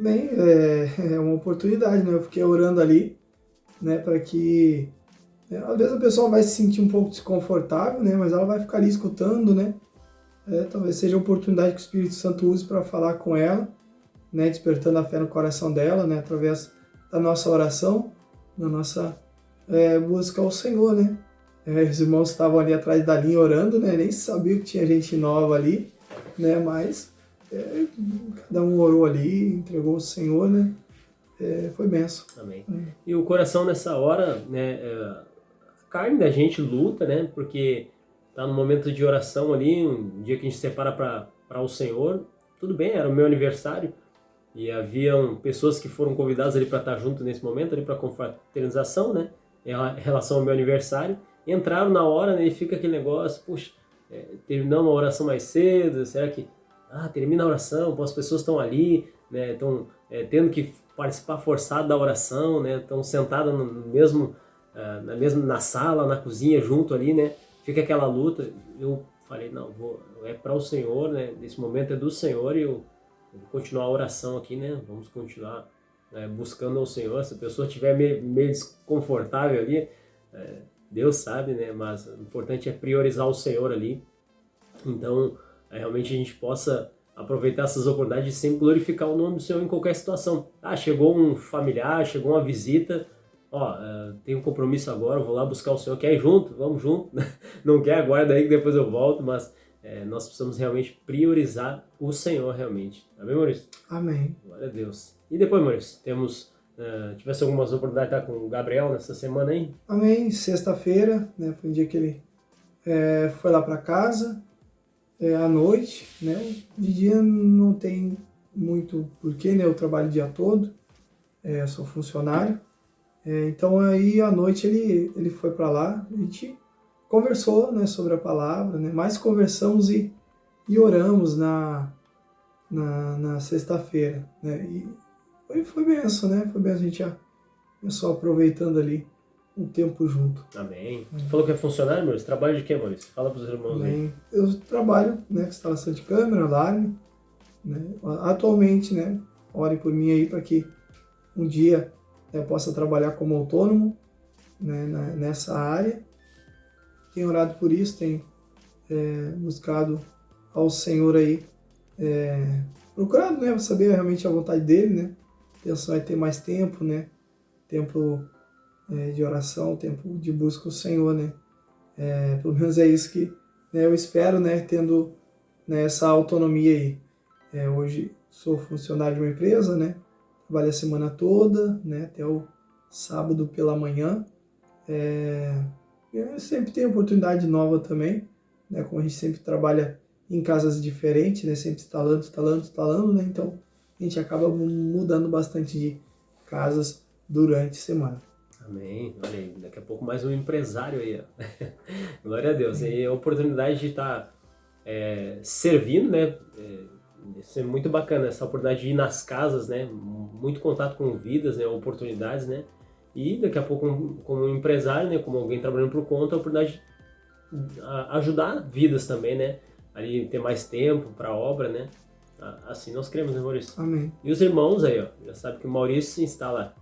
Bem, é uma oportunidade, né? Eu fiquei orando ali, né, para que às vezes a pessoa vai se sentir um pouco desconfortável, né, mas ela vai ficar ali escutando, né? Talvez seja a oportunidade que o Espírito Santo use para falar com ela, né, despertando a fé no coração dela, né, através da nossa oração, da nossa busca ao Senhor, né? Os irmãos estavam ali atrás da linha orando, né? Nem sabia que tinha gente nova ali, né? Mas cada um orou ali, entregou ao Senhor, né? Foi benção. Amém. E o coração nessa hora, né? A carne da gente luta, né? Porque tá no momento de oração ali, um dia que a gente separa para o Senhor. Tudo bem, era o meu aniversário e haviam pessoas que foram convidadas ali para estar junto nesse momento ali para confraternização, né? Em relação ao meu aniversário, entraram na hora, né? E fica aquele negócio, puxa, terminamos a oração mais cedo, será que termina a oração, as pessoas estão ali, né? Estão tendo que participar forçado da oração, né? Estão sentadas na sala, na cozinha junto ali, né? Fica aquela luta. Eu falei, não, é para o Senhor, né? Nesse momento é do Senhor e eu vou continuar a oração aqui, né? Vamos continuar buscando ao Senhor. Se a pessoa estiver meio desconfortável ali, Deus sabe, né? Mas o importante é priorizar o Senhor ali. Então, realmente a gente possa aproveitar essas oportunidades de sempre glorificar o nome do Senhor em qualquer situação. Chegou um familiar, chegou uma visita, tenho um compromisso agora, vou lá buscar o Senhor, quer ir junto? Vamos junto. Não quer, aguarda aí que depois eu volto, mas nós precisamos realmente priorizar o Senhor realmente. Amém, Maurício? Amém. Glória a Deus. E depois, Maurício, tivesse algumas oportunidades de estar com o Gabriel nessa semana aí? Amém. Sexta-feira, né, foi um dia que ele foi lá para casa, à noite, né? De dia não tem muito porquê, né? Eu trabalho o dia todo, sou funcionário. Então aí à noite ele foi para lá, a gente conversou, né, sobre a palavra, né? Mais conversamos e oramos na sexta-feira, né? E foi benção, né? Foi benção, a gente já só aproveitando ali um tempo junto. Amém. Você falou que é funcionário, Maurício? Trabalha de quê, Maurício? Fala para os irmãos aí. Eu trabalho, né, com instalação de câmera, alarme, né? Atualmente, né, ore por mim aí para que um dia eu possa trabalhar como autônomo, né, nessa área. Tenho orado por isso, tenho buscado ao Senhor aí, procurado, né, saber realmente a vontade dele, né. A intenção é ter mais tempo, né, tempo de oração, tempo de busca ao Senhor, né. Pelo menos é isso que, né, eu espero, né, tendo, né, essa autonomia aí. Hoje sou funcionário de uma empresa, né, trabalho a semana toda, né, até o sábado pela manhã. Eu sempre tenho oportunidade nova também, né, como a gente sempre trabalha em casas diferentes, né, sempre instalando, né, então a gente acaba mudando bastante de casas durante a semana. Amém. Olha aí, daqui a pouco mais um empresário aí, ó. Glória a Deus. E a oportunidade de estar servindo, né? Isso é muito bacana, essa oportunidade de ir nas casas, né? Muito contato com vidas, né? Oportunidades, né? E daqui a pouco, como empresário, né? Como alguém trabalhando por conta, a oportunidade ajudar vidas também, né? Ali ter mais tempo para a obra, né? Assim nós queremos, né, Maurício? Amém. E os irmãos aí, ó, já sabe que o Maurício instala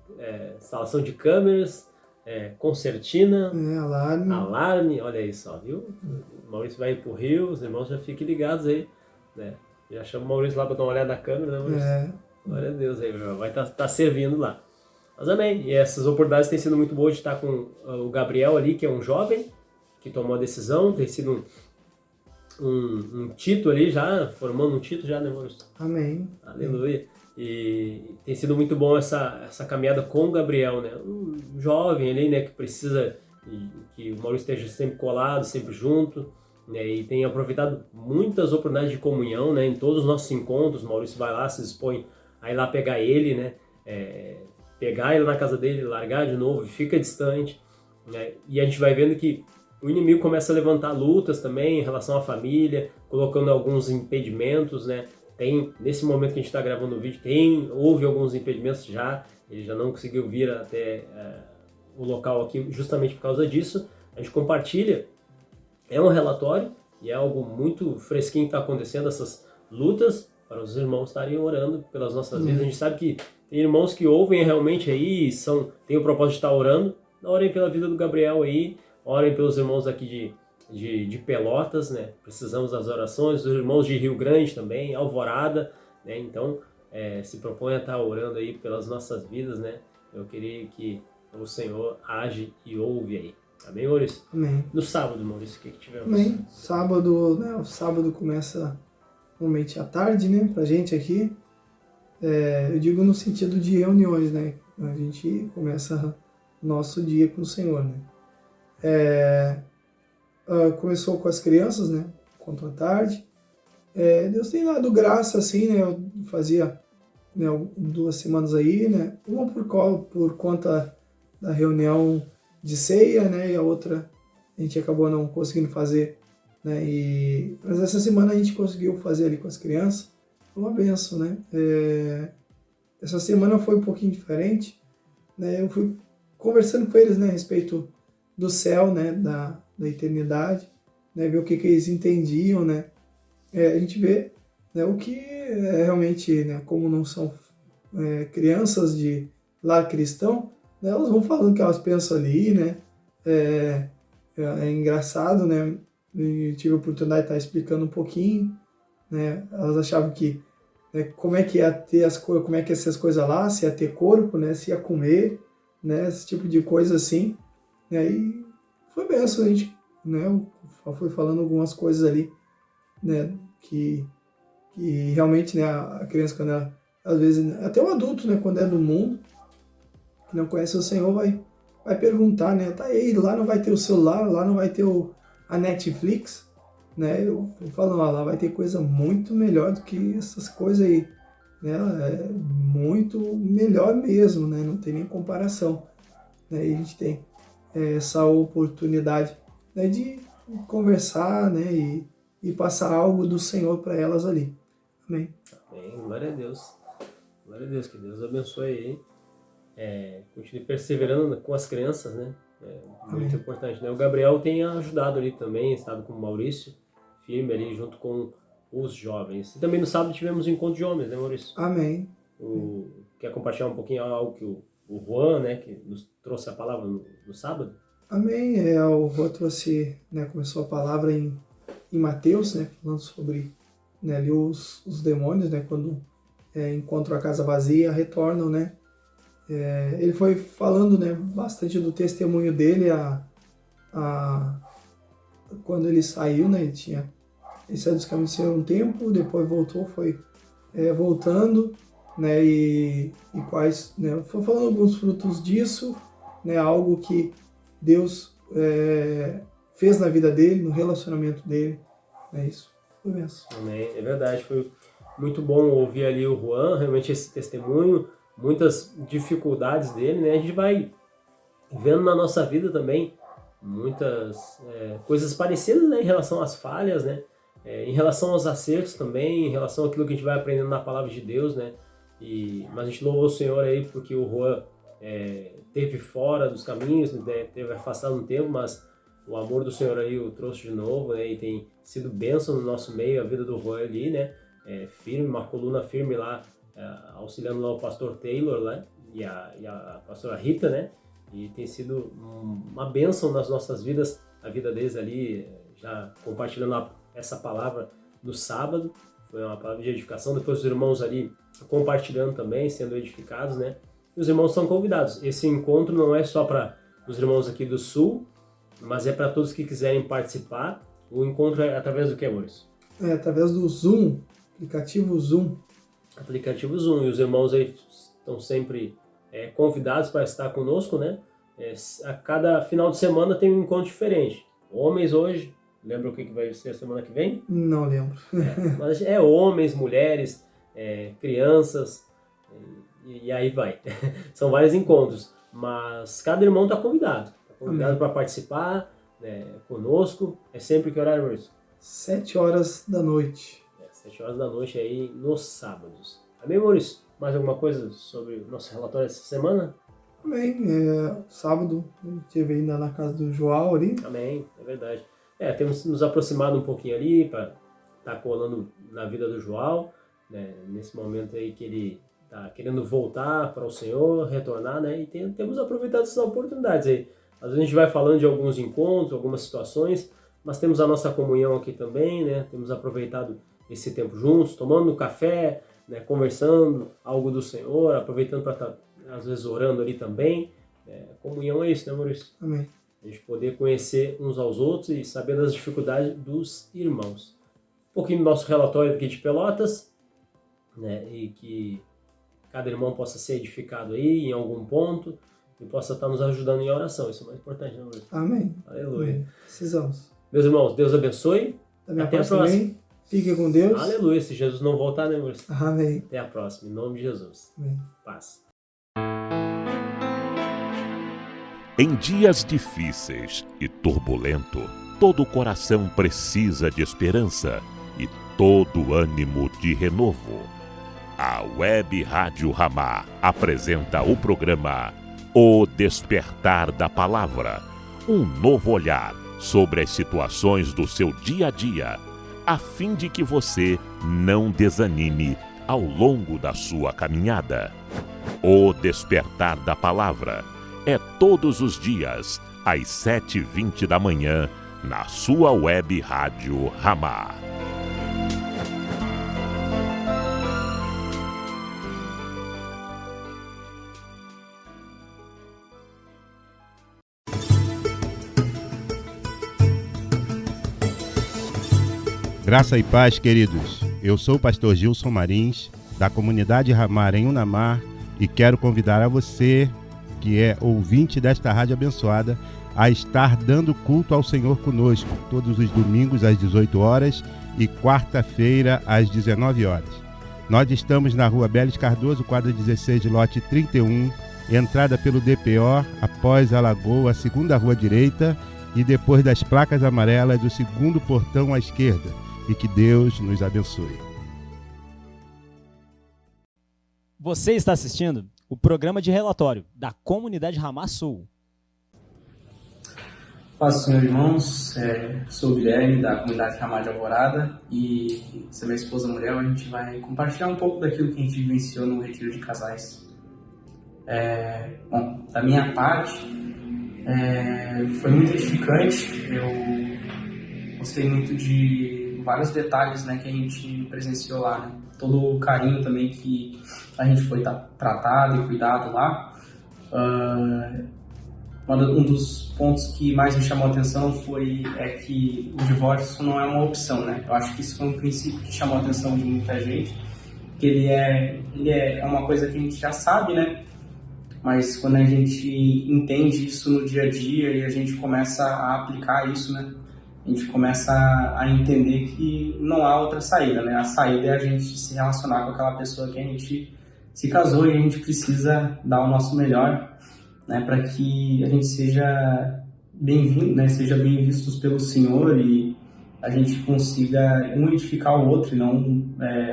instalação de câmeras, concertina, alarme, olha aí só, viu? O Maurício vai ir pro Rio, os irmãos já fiquem ligados aí, né? Já chama o Maurício lá para dar uma olhada na câmera, né, Maurício? Glória a Deus aí, vai estar servindo lá. Mas amém. E essas oportunidades têm sido muito boas de estar com o Gabriel ali, que é um jovem, que tomou a decisão, tem sido um Tito ali já, formando um Tito já, né, Maurício? Amém. Aleluia. E tem sido muito bom essa caminhada com o Gabriel, né? Um jovem ali, né, que precisa que o Maurício esteja sempre colado, sempre junto, né? E tem aproveitado muitas oportunidades de comunhão, né? Em todos os nossos encontros, o Maurício vai lá, se dispõe a ir lá pegar ele, né? Pegar ele na casa dele, largar de novo, fica distante, né? E a gente vai vendo que o inimigo começa a levantar lutas também em relação à família, colocando alguns impedimentos, né? Nesse momento que a gente está gravando o vídeo, houve alguns impedimentos já, ele já não conseguiu vir até o local aqui justamente por causa disso. A gente compartilha, é um relatório e é algo muito fresquinho que está acontecendo, essas lutas, para os irmãos estarem orando pelas nossas vidas. A gente sabe que tem irmãos que ouvem realmente aí, tem o propósito de estar orando. Orem pela vida do Gabriel aí, orem pelos irmãos aqui de Pelotas, né? Precisamos das orações, os irmãos de Rio Grande também, Alvorada, né? Então, se propõe a estar orando aí pelas nossas vidas, né? Eu queria que o Senhor age e ouve aí. Amém, Maurício? Amém. No sábado, Maurício, o que tivemos? Amém. Sábado, né? O sábado começa normalmente à tarde, né? Pra gente aqui. Eu digo no sentido de reuniões, né? A gente começa nosso dia com o Senhor, né? Começou com as crianças, né? Quanto à tarde. Deus tem dado graça, assim, né? Eu fazia, né, 2 semanas aí, né? Uma por conta da reunião de ceia, né? E a outra a gente acabou não conseguindo fazer, né? Mas essa semana a gente conseguiu fazer ali com as crianças. Foi uma benção, né? Essa semana foi um pouquinho diferente, né? Eu fui conversando com eles, né, a respeito do céu, né, da eternidade, né, ver o que eles entendiam, né. A gente vê, né, o que realmente, né, como não são crianças de lar cristão, né, elas vão falando o que elas pensam ali, né. É engraçado, né. Eu tive a oportunidade de estar explicando um pouquinho, né. Elas achavam que como é que ia ter como é que ia ser as coisas lá, se ia ter corpo, né, se ia comer, né, esse tipo de coisa assim. E aí foi benção, a gente, né, foi falando algumas coisas ali, né, que realmente, né, a criança, quando ela, às vezes, até o adulto, né, quando é do mundo, que não conhece o Senhor, vai perguntar, né, tá aí, lá não vai ter o celular, lá não vai ter a Netflix, né, eu falo, lá vai ter coisa muito melhor do que essas coisas aí, né, é muito melhor mesmo, né, não tem nem comparação, né, e a gente tem essa oportunidade, né, de conversar, né, e passar algo do Senhor para elas ali. Amém. Amém. Glória a Deus. Glória a Deus, que Deus abençoe aí. Continue perseverando com as crianças, né? Muito importante, né? O Gabriel tem ajudado ali também, estado com o Maurício, firme ali junto com os jovens. E também no sábado tivemos um encontro de homens, né, Maurício? Amém. Quer compartilhar um pouquinho algo que o Juan, né, que nos trouxe a palavra no sábado? Amém. O Juan trouxe, né, começou a palavra em Mateus, né, falando sobre, né, ali os demônios, né, quando encontram a casa vazia, retornam, né. Ele foi falando, né, bastante do testemunho dele, quando ele saiu, né, ele saiu dos caminhos do Senhor um tempo, depois voltou, foi voltando, né, e quais, né, foi falando alguns frutos disso, né, algo que Deus fez na vida dele, no relacionamento dele, é isso. Foi mesmo. Amém. É verdade, foi muito bom ouvir ali o Juan, realmente esse testemunho, muitas dificuldades dele, né, a gente vai vendo na nossa vida também muitas coisas parecidas, né, em relação às falhas, né, em relação aos acertos também, em relação àquilo que a gente vai aprendendo na palavra de Deus, né, mas a gente louva o Senhor aí porque o Juan teve fora dos caminhos, né, teve afastado um tempo, mas o amor do Senhor aí o trouxe de novo, né? E tem sido bênção no nosso meio, a vida do Juan ali, né? Firme, uma coluna firme lá, auxiliando lá o pastor Taylor, né? E a pastora Rita, né? E tem sido uma bênção nas nossas vidas, a vida deles ali, já compartilhando essa palavra no sábado. Foi uma palavra de edificação. Depois os irmãos ali compartilhando também, sendo edificados, né? E os irmãos são convidados. Esse encontro não é só para os irmãos aqui do Sul, mas é para todos que quiserem participar. O encontro é através do que, Maurício? Através do Zoom, aplicativo Zoom. Aplicativo Zoom. E os irmãos aí estão sempre convidados para estar conosco, né? A cada final de semana tem um encontro diferente. Homens hoje, lembra o que vai ser a semana que vem? Não lembro. Mas homens, mulheres, crianças, e aí vai. São vários encontros, mas cada irmão está convidado. Está convidado para participar conosco. É sempre que horário, Maurício? 7 horas da noite. 7 horas da noite aí nos sábados. Amém, Maurício? Mais alguma coisa sobre o nosso relatório essa semana? Amém. Sábado, a gente esteve ainda na casa do João ali. Amém, é verdade. Temos nos aproximado um pouquinho ali para estar colando na vida do João, né? Nesse momento aí que ele está querendo voltar para o Senhor, retornar, né? E temos aproveitado essas oportunidades aí. Às vezes a gente vai falando de alguns encontros, algumas situações, mas temos a nossa comunhão aqui também, né? Temos aproveitado esse tempo juntos, tomando café, né? Conversando algo do Senhor, aproveitando para estar, às vezes, orando ali também. Comunhão é isso, né, Maurício? Amém. A gente poder conhecer uns aos outros e saber das dificuldades dos irmãos. Um pouquinho do nosso relatório aqui de Pelotas, né? E que cada irmão possa ser edificado aí em algum ponto e possa estar nos ajudando em oração. Isso é o mais importante, né, Maurício? Amém. Aleluia. Amém. Precisamos. Meus irmãos, Deus abençoe. Até a próxima. Também. Fique com Deus. Aleluia. Se Jesus não voltar, né, Maurício? Amém. Até a próxima. Em nome de Jesus. Amém. Paz. Em dias difíceis e turbulento, todo coração precisa de esperança e todo ânimo de renovo. A Web Rádio Ramá apresenta o programa O Despertar da Palavra, um novo olhar sobre as situações do seu dia a dia, a fim de que você não desanime ao longo da sua caminhada. O Despertar da Palavra é todos os dias, às 7h20 da manhã, na sua Web Rádio Ramá. Graça e paz, queridos. Eu sou o pastor Gilson Marins, da comunidade Ramá em Unamar, e quero convidar a você, que é ouvinte desta rádio abençoada, a estar dando culto ao Senhor conosco, todos os domingos às 18 horas e quarta-feira às 19 horas. Nós estamos na rua Belis Cardoso, quadra 16, lote 31, entrada pelo DPO, após a Lagoa, segunda rua direita, e depois das placas amarelas, o segundo portão à esquerda. E que Deus nos abençoe. Você está assistindo o programa de relatório da Comunidade Ramá Sul. Paz, senhor, irmãos. Sou o Guilherme, da Comunidade Ramá de Alvorada, e com a minha esposa Muriel, a gente vai compartilhar um pouco daquilo que a gente vivenciou no retiro de casais. Bom, da minha parte, foi muito edificante. Eu gostei muito de vários detalhes, né, que a gente presenciou lá, né? Todo o carinho também que a gente foi tratado e cuidado lá. Um dos pontos que mais me chamou a atenção foi que o divórcio não é uma opção, né? Eu acho que isso foi um princípio que chamou a atenção de muita gente, que ele é uma coisa que a gente já sabe, né? Mas quando a gente entende isso no dia a dia e a gente começa a aplicar isso, né? A gente começa a entender que não há outra saída, né? A saída é a gente se relacionar com aquela pessoa que a gente se casou, e a gente precisa dar o nosso melhor, né? Para que a gente seja bem-vindo, né? Seja bem vistos pelo Senhor e a gente consiga um edificar o outro e não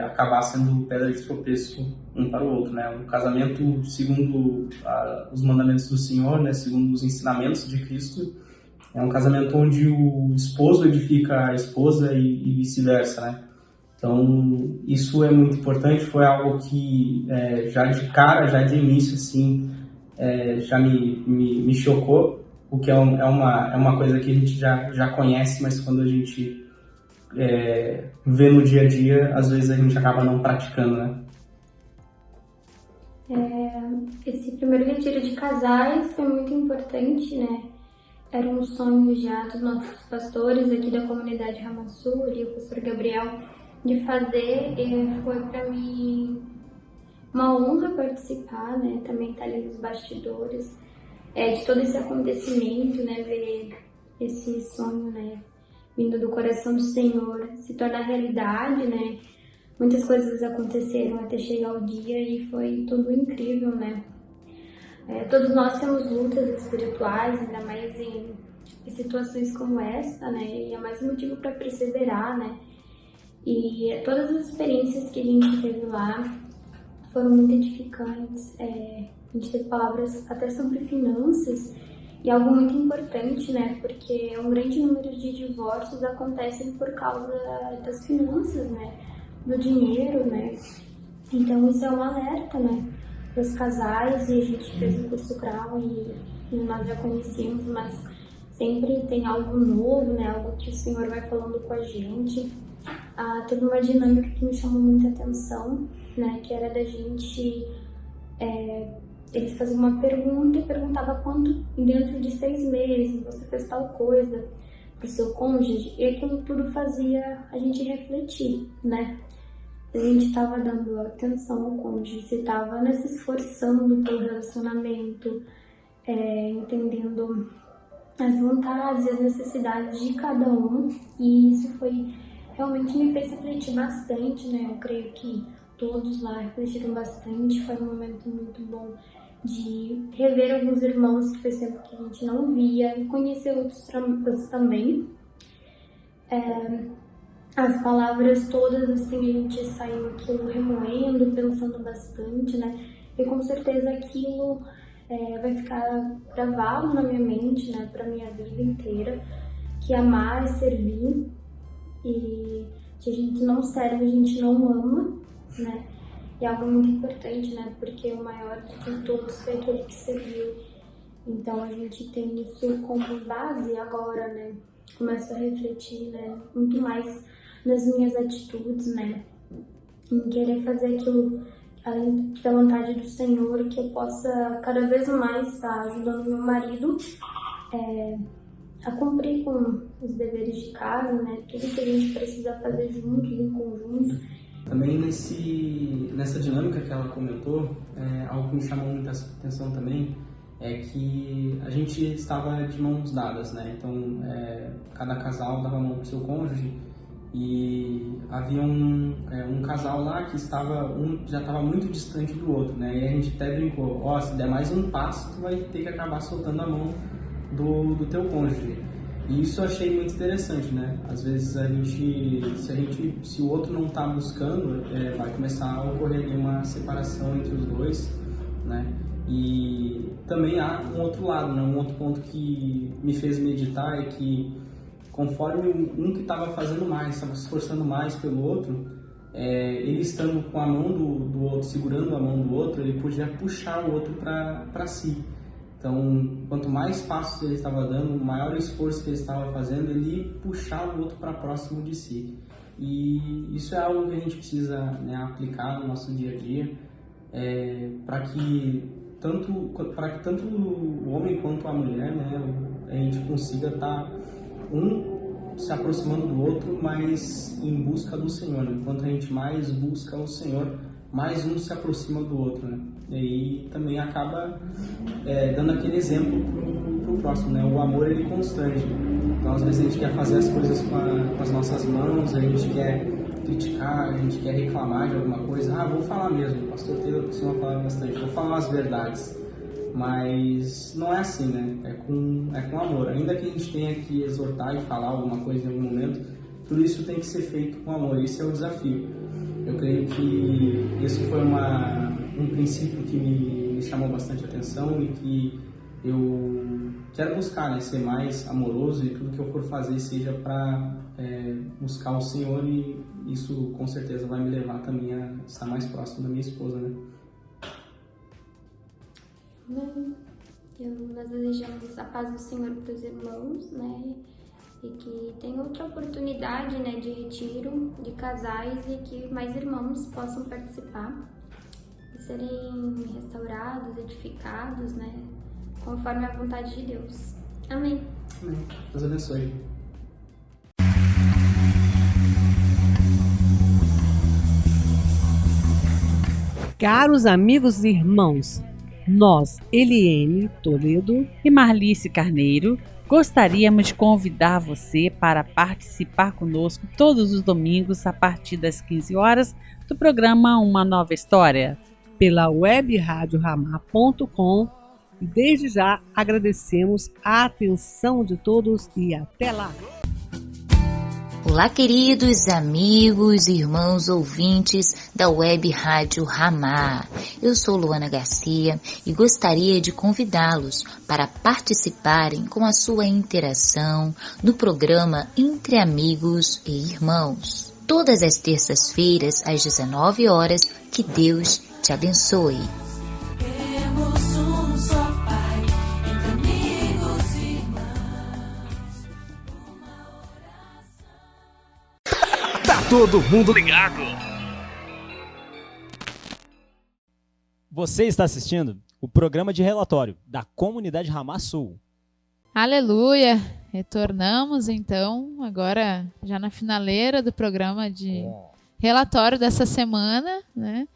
acabar sendo pedra de tropeço um para o outro, né? O casamento, segundo os mandamentos do Senhor, né? Segundo os ensinamentos de Cristo, É um casamento onde o esposo edifica a esposa e vice-versa, né? Então, isso é muito importante, foi algo que já de cara, já de início, assim, já me chocou, o que é uma coisa que a gente já conhece, mas quando a gente vê no dia a dia, às vezes a gente acaba não praticando, né? Esse primeiro retiro de casais foi muito importante, né? Era um sonho já dos nossos pastores aqui da comunidade Ramá Sul, ali o pastor Gabriel, de fazer. Foi para mim uma honra participar, né? Também estar ali nos bastidores de todo esse acontecimento, né? Ver esse sonho, né? Vindo do coração do Senhor se tornar realidade, né? Muitas coisas aconteceram até chegar o dia e foi tudo incrível, né? Todos nós temos lutas espirituais, ainda mais em situações como essa, né? E é mais um motivo para perseverar, né? E todas as experiências que a gente teve lá foram muito edificantes. A gente teve palavras até sobre finanças e algo muito importante, né? Porque um grande número de divórcios acontecem por causa das finanças, né? Do dinheiro, né? Então isso é um alerta, né? Para os casais, e a gente fez um curso grau e nós já conhecíamos, mas sempre tem algo novo, né? Algo que o Senhor vai falando com a gente. Teve uma dinâmica que me chamou muita atenção, né? Que era da gente... eles faziam uma pergunta e perguntavam quanto dentro de 6 meses você fez tal coisa para o seu cônjuge, e aquilo tudo fazia a gente refletir, né? A gente estava dando atenção ao cônjuge, se estava se esforçando pelo relacionamento, entendendo as vontades e as necessidades de cada um, e isso realmente me fez refletir bastante, né? Eu creio que todos lá refletiram bastante, foi um momento muito bom de rever alguns irmãos que faz tempo que a gente não via e conhecer outros também. As palavras todas, assim, a gente saiu aquilo remoendo, pensando bastante, né? E com certeza aquilo vai ficar gravado na minha mente, né? Pra minha vida inteira, que amar é servir, e se a gente não serve, a gente não ama, né? E é algo muito importante, né? Porque o maior de todos foi aquele que serviu. Então a gente tem isso como base agora, né? Começo a refletir, né? Muito mais nas minhas atitudes, né? Em querer fazer aquilo além da vontade do Senhor, que eu possa cada vez mais estar ajudando meu marido a cumprir com os deveres de casa, né? Tudo que a gente precisa fazer juntos, em conjunto. Também nessa dinâmica que ela comentou, algo que me chamou muita atenção também é que a gente estava de mãos dadas, né? Então, cada casal dava a mão para o seu cônjuge, e havia um casal lá que já estava muito distante do outro, né? E a gente até brincou, se der mais um passo, tu vai ter que acabar soltando a mão do teu cônjuge. E isso eu achei muito interessante, né? Às vezes se o outro não está buscando, vai começar a ocorrer ali uma separação entre os dois, né? E também há um outro lado, né? Um outro ponto que me fez meditar é que conforme um que estava fazendo mais, estava se esforçando mais pelo outro, ele estando com a mão do outro, segurando a mão do outro, ele podia puxar o outro para si. Então, quanto mais passos ele estava dando, maior o esforço que ele estava fazendo, ele puxava o outro para próximo de si. E isso é algo que a gente precisa, né, aplicar no nosso dia a dia, para que tanto o homem quanto a mulher, né, a gente consiga estar se aproximando do outro, mas em busca do Senhor, né? Enquanto a gente mais busca o Senhor, mais um se aproxima do outro, né? E aí também acaba dando aquele exemplo pro próximo, né? O amor, ele constrange. Então, às vezes a gente quer fazer as coisas com as nossas mãos, a gente quer criticar, a gente quer reclamar de alguma coisa. Vou falar mesmo, o pastor Taylor costuma falar bastante, vou falar as verdades. Mas não é assim, né? É com amor. Ainda que a gente tenha que exortar e falar alguma coisa em algum momento, tudo isso tem que ser feito com amor. Esse é o desafio. Eu creio que isso foi um princípio que me chamou bastante atenção e que eu quero buscar, né, ser mais amoroso, e tudo que eu for fazer seja para buscar o Senhor, e isso com certeza vai me levar também a estar mais próximo da minha esposa, né? Nós desejamos a paz do Senhor para os irmãos, né? E que tenha outra oportunidade, né, de retiro de casais, e que mais irmãos possam participar e serem restaurados, edificados, né, conforme a vontade de Deus. Amém. Amém. Deus abençoe. Caros amigos e irmãos, nós, Eliene Toledo e Marlice Carneiro, gostaríamos de convidar você para participar conosco todos os domingos a partir das 15 horas do programa Uma Nova História, pela webradioramar.com, e desde já agradecemos a atenção de todos e até lá! Olá, queridos amigos e irmãos ouvintes da Web Rádio Ramar. Eu sou Luana Garcia e gostaria de convidá-los para participarem com a sua interação no programa Entre Amigos e Irmãos. Todas as terças-feiras, às 19 horas, que Deus te abençoe. Temos um só Pai, entre amigos e Tá todo mundo ligado. Você está assistindo o programa de relatório da Comunidade Ramar Sul. Aleluia! Retornamos então, agora já na finaleira do programa de relatório dessa semana, né?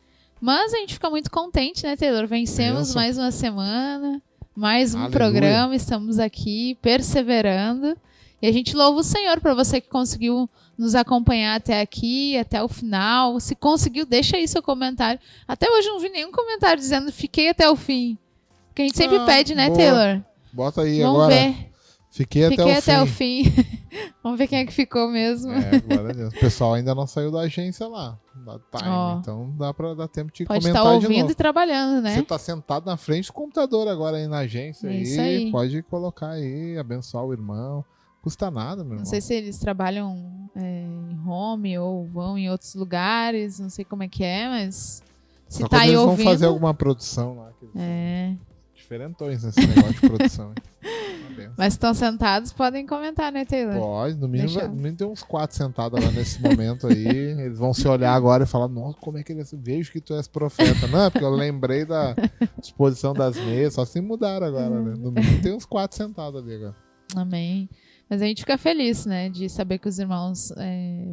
Mas a gente fica muito contente, né, Taylor? Vencemos mais uma semana, mais um programa, estamos aqui perseverando. E a gente louva o Senhor para você que conseguiu nos acompanhar até aqui, até o final. Se conseguiu, deixa aí seu comentário. Até hoje não vi nenhum comentário dizendo fiquei até o fim. Porque a gente sempre pede, né, boa. Taylor? Bota aí Vamos agora. Ver. Fiquei até o fim. Vamos ver quem é que ficou mesmo. Glória a Deus. O pessoal ainda não saiu da agência lá, da Time, então dar tempo de pode comentar estar de ouvindo novo. e trabalhando, né? Você tá sentado na frente do computador agora aí na agência, Isso aí. Pode colocar aí, abençoar o irmão. Custa nada, meu irmão. Não sei se eles trabalham em home ou vão em outros lugares, não sei como é que é, mas se Só tá aí eles ouvindo... vão fazer alguma produção lá. Diferentões nesse negócio de produção. Mas estão sentados, podem comentar, né, Taylor? Pode, no mínimo tem uns 4 sentados lá nesse momento aí. Eles vão se olhar agora e falar, nossa, como é que eles... Vejo que tu és profeta. Não, porque eu lembrei da disposição das mesas, só se mudaram agora, né? No mínimo tem uns 4 sentados ali agora. Amém. Mas a gente fica feliz, né, de saber que os irmãos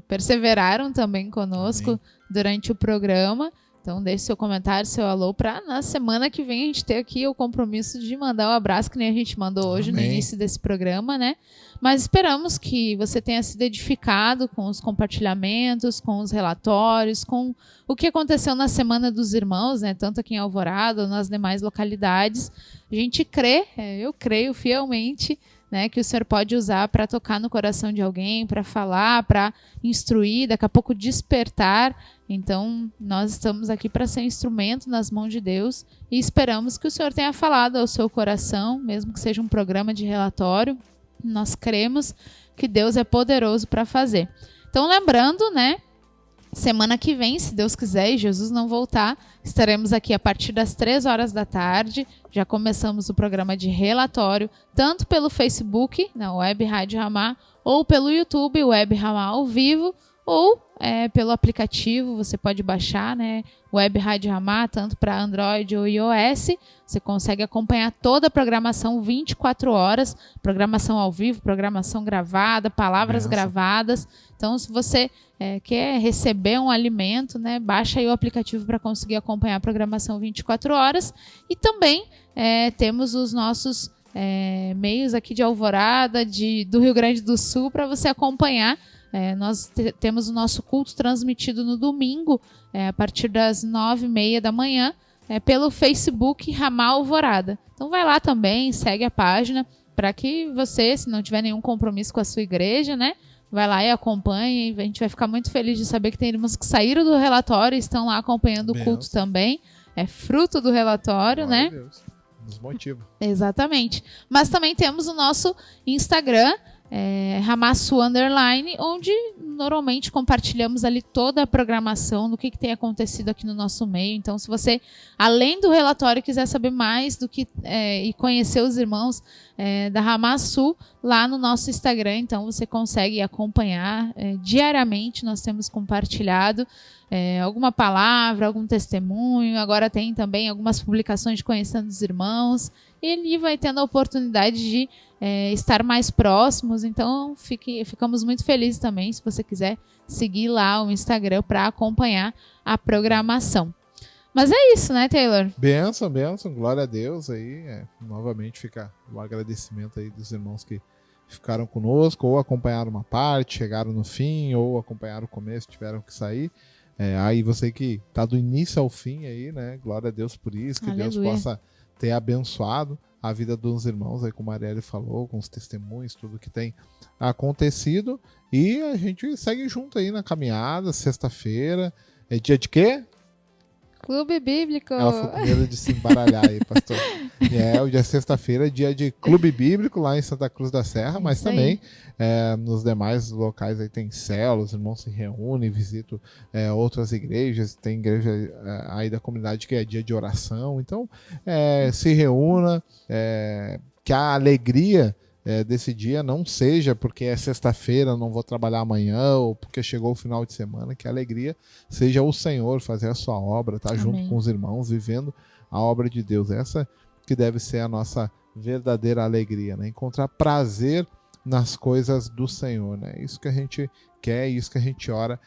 perseveraram também conosco durante o programa. Então deixe seu comentário, seu alô, para na semana que vem a gente ter aqui o compromisso de mandar um abraço, que nem a gente mandou hoje no início desse programa, né? Mas esperamos que você tenha sido edificado com os compartilhamentos, com os relatórios, com o que aconteceu na Semana dos Irmãos, né? Tanto aqui em Alvorada ou nas demais localidades. A gente crê, eu creio fielmente, né, que o Senhor pode usar para tocar no coração de alguém, para falar, para instruir, daqui a pouco despertar. Então, nós estamos aqui para ser instrumento nas mãos de Deus e esperamos que o Senhor tenha falado ao seu coração, mesmo que seja um programa de relatório. Nós cremos que Deus é poderoso para fazer. Então, lembrando, né, semana que vem, se Deus quiser e Jesus não voltar, estaremos aqui a partir das 3 horas da tarde. Já começamos o programa de relatório, tanto pelo Facebook, na Web Rádio Ramar, ou pelo YouTube, Web Ramar ao vivo, ou pelo aplicativo, você pode baixar, né, Web Rádio Ramar, tanto para Android ou iOS. Você consegue acompanhar toda a programação 24 horas, programação ao vivo, programação gravada, palavras gravadas. Então, se você quer receber um alimento, né, baixa aí o aplicativo para conseguir acompanhar a programação 24 horas. E também temos os nossos meios aqui de Alvorada, do Rio Grande do Sul, para você acompanhar. Nós temos o nosso culto transmitido no domingo, a partir das 9h30 da manhã, pelo Facebook Ramar Alvorada. Então vai lá também, segue a página, para que você, se não tiver nenhum compromisso com a sua igreja, né, vai lá e acompanhe. A gente vai ficar muito feliz de saber que tem irmãos que saíram do relatório e estão lá acompanhando o culto também. É fruto do relatório, né? nos motiva. Exatamente. Mas também temos o nosso Instagram, Hamassu _, onde normalmente compartilhamos ali toda a programação do que tem acontecido aqui no nosso meio. Então, se você, além do relatório, quiser saber mais do que e conhecer os irmãos da Hamassu, lá no nosso Instagram, então você consegue acompanhar diariamente. Nós temos compartilhado alguma palavra, algum testemunho. Agora tem também algumas publicações de Conhecendo os Irmãos. Ele vai tendo a oportunidade de estar mais próximos, então ficamos muito felizes também se você quiser seguir lá o Instagram para acompanhar a programação. Mas é isso, né, Taylor? Benção, glória a Deus aí. Novamente fica o agradecimento aí dos irmãos que ficaram conosco, ou acompanharam uma parte, chegaram no fim, ou acompanharam o começo, tiveram que sair. Aí você que tá do início ao fim aí, né? Glória a Deus por isso, que Aleluia. Deus possa ter abençoado a vida dos irmãos, aí como a Arielle falou, com os testemunhos, tudo que tem acontecido. E a gente segue junto aí na caminhada. Sexta-feira é dia de quê? Clube Bíblico. Ela foi com medo de se embaralhar aí, pastor. O dia sexta-feira é dia de Clube Bíblico lá em Santa Cruz da Serra, mas também nos demais locais aí tem células, os irmãos se reúnem, visitam outras igrejas, tem igreja aí da comunidade que é dia de oração. Então, se reúna, que a alegria desse dia não seja porque é sexta-feira, não vou trabalhar amanhã, ou porque chegou o final de semana, que a alegria seja o Senhor fazer a sua obra, tá junto com os irmãos, vivendo a obra de Deus. Essa que deve ser a nossa verdadeira alegria, né? Encontrar prazer nas coisas do Senhor, né? Isso que a gente quer, isso que a gente ora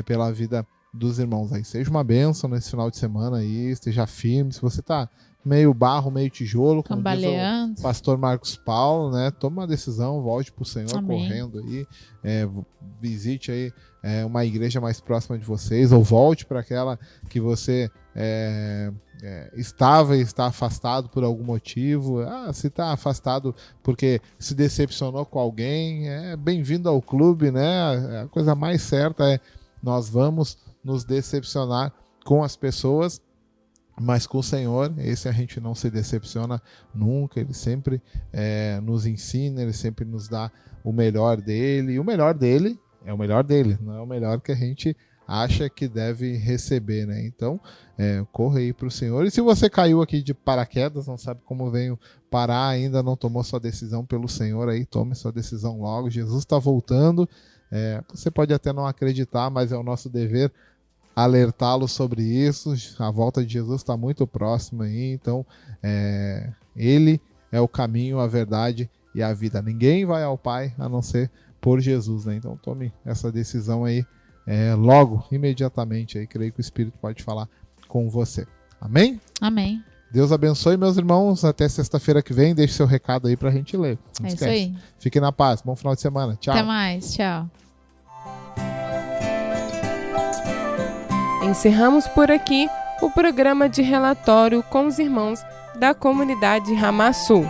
pela vida dos irmãos aí. Seja uma bênção nesse final de semana aí, esteja firme. Se você tá meio barro, meio tijolo, como diz o pastor Marcos Paulo, né? Toma uma decisão, volte pro Senhor. Amém. Correndo aí, visite aí uma igreja mais próxima de vocês, ou volte para aquela que você estava e está afastado por algum motivo. Se está afastado porque se decepcionou com alguém, bem-vindo ao clube, né? A coisa mais certa é nós vamos nos decepcionar com as pessoas, mas com o Senhor, esse a gente não se decepciona nunca. Ele sempre nos ensina, ele sempre nos dá o melhor dele, e o melhor dele é o melhor dele, não é o melhor que a gente acha que deve receber, né? Então, corre aí para o Senhor. E se você caiu aqui de paraquedas, não sabe como veio parar, ainda não tomou sua decisão pelo Senhor, aí tome sua decisão logo. Jesus está voltando. Você pode até não acreditar, mas é o nosso dever alertá-lo sobre isso. A volta de Jesus está muito próxima aí, então ele é o caminho, a verdade e a vida. Ninguém vai ao Pai a não ser por Jesus, né? Então tome essa decisão aí logo, imediatamente. Aí creio que o Espírito pode falar com você. Amém? Amém. Deus abençoe, meus irmãos. Até sexta-feira que vem. Deixe seu recado aí pra gente ler. Não esquece. Isso aí. Fiquem na paz. Bom final de semana. Tchau. Até mais. Tchau. Encerramos por aqui o programa de relatório com os irmãos da comunidade Hamassu.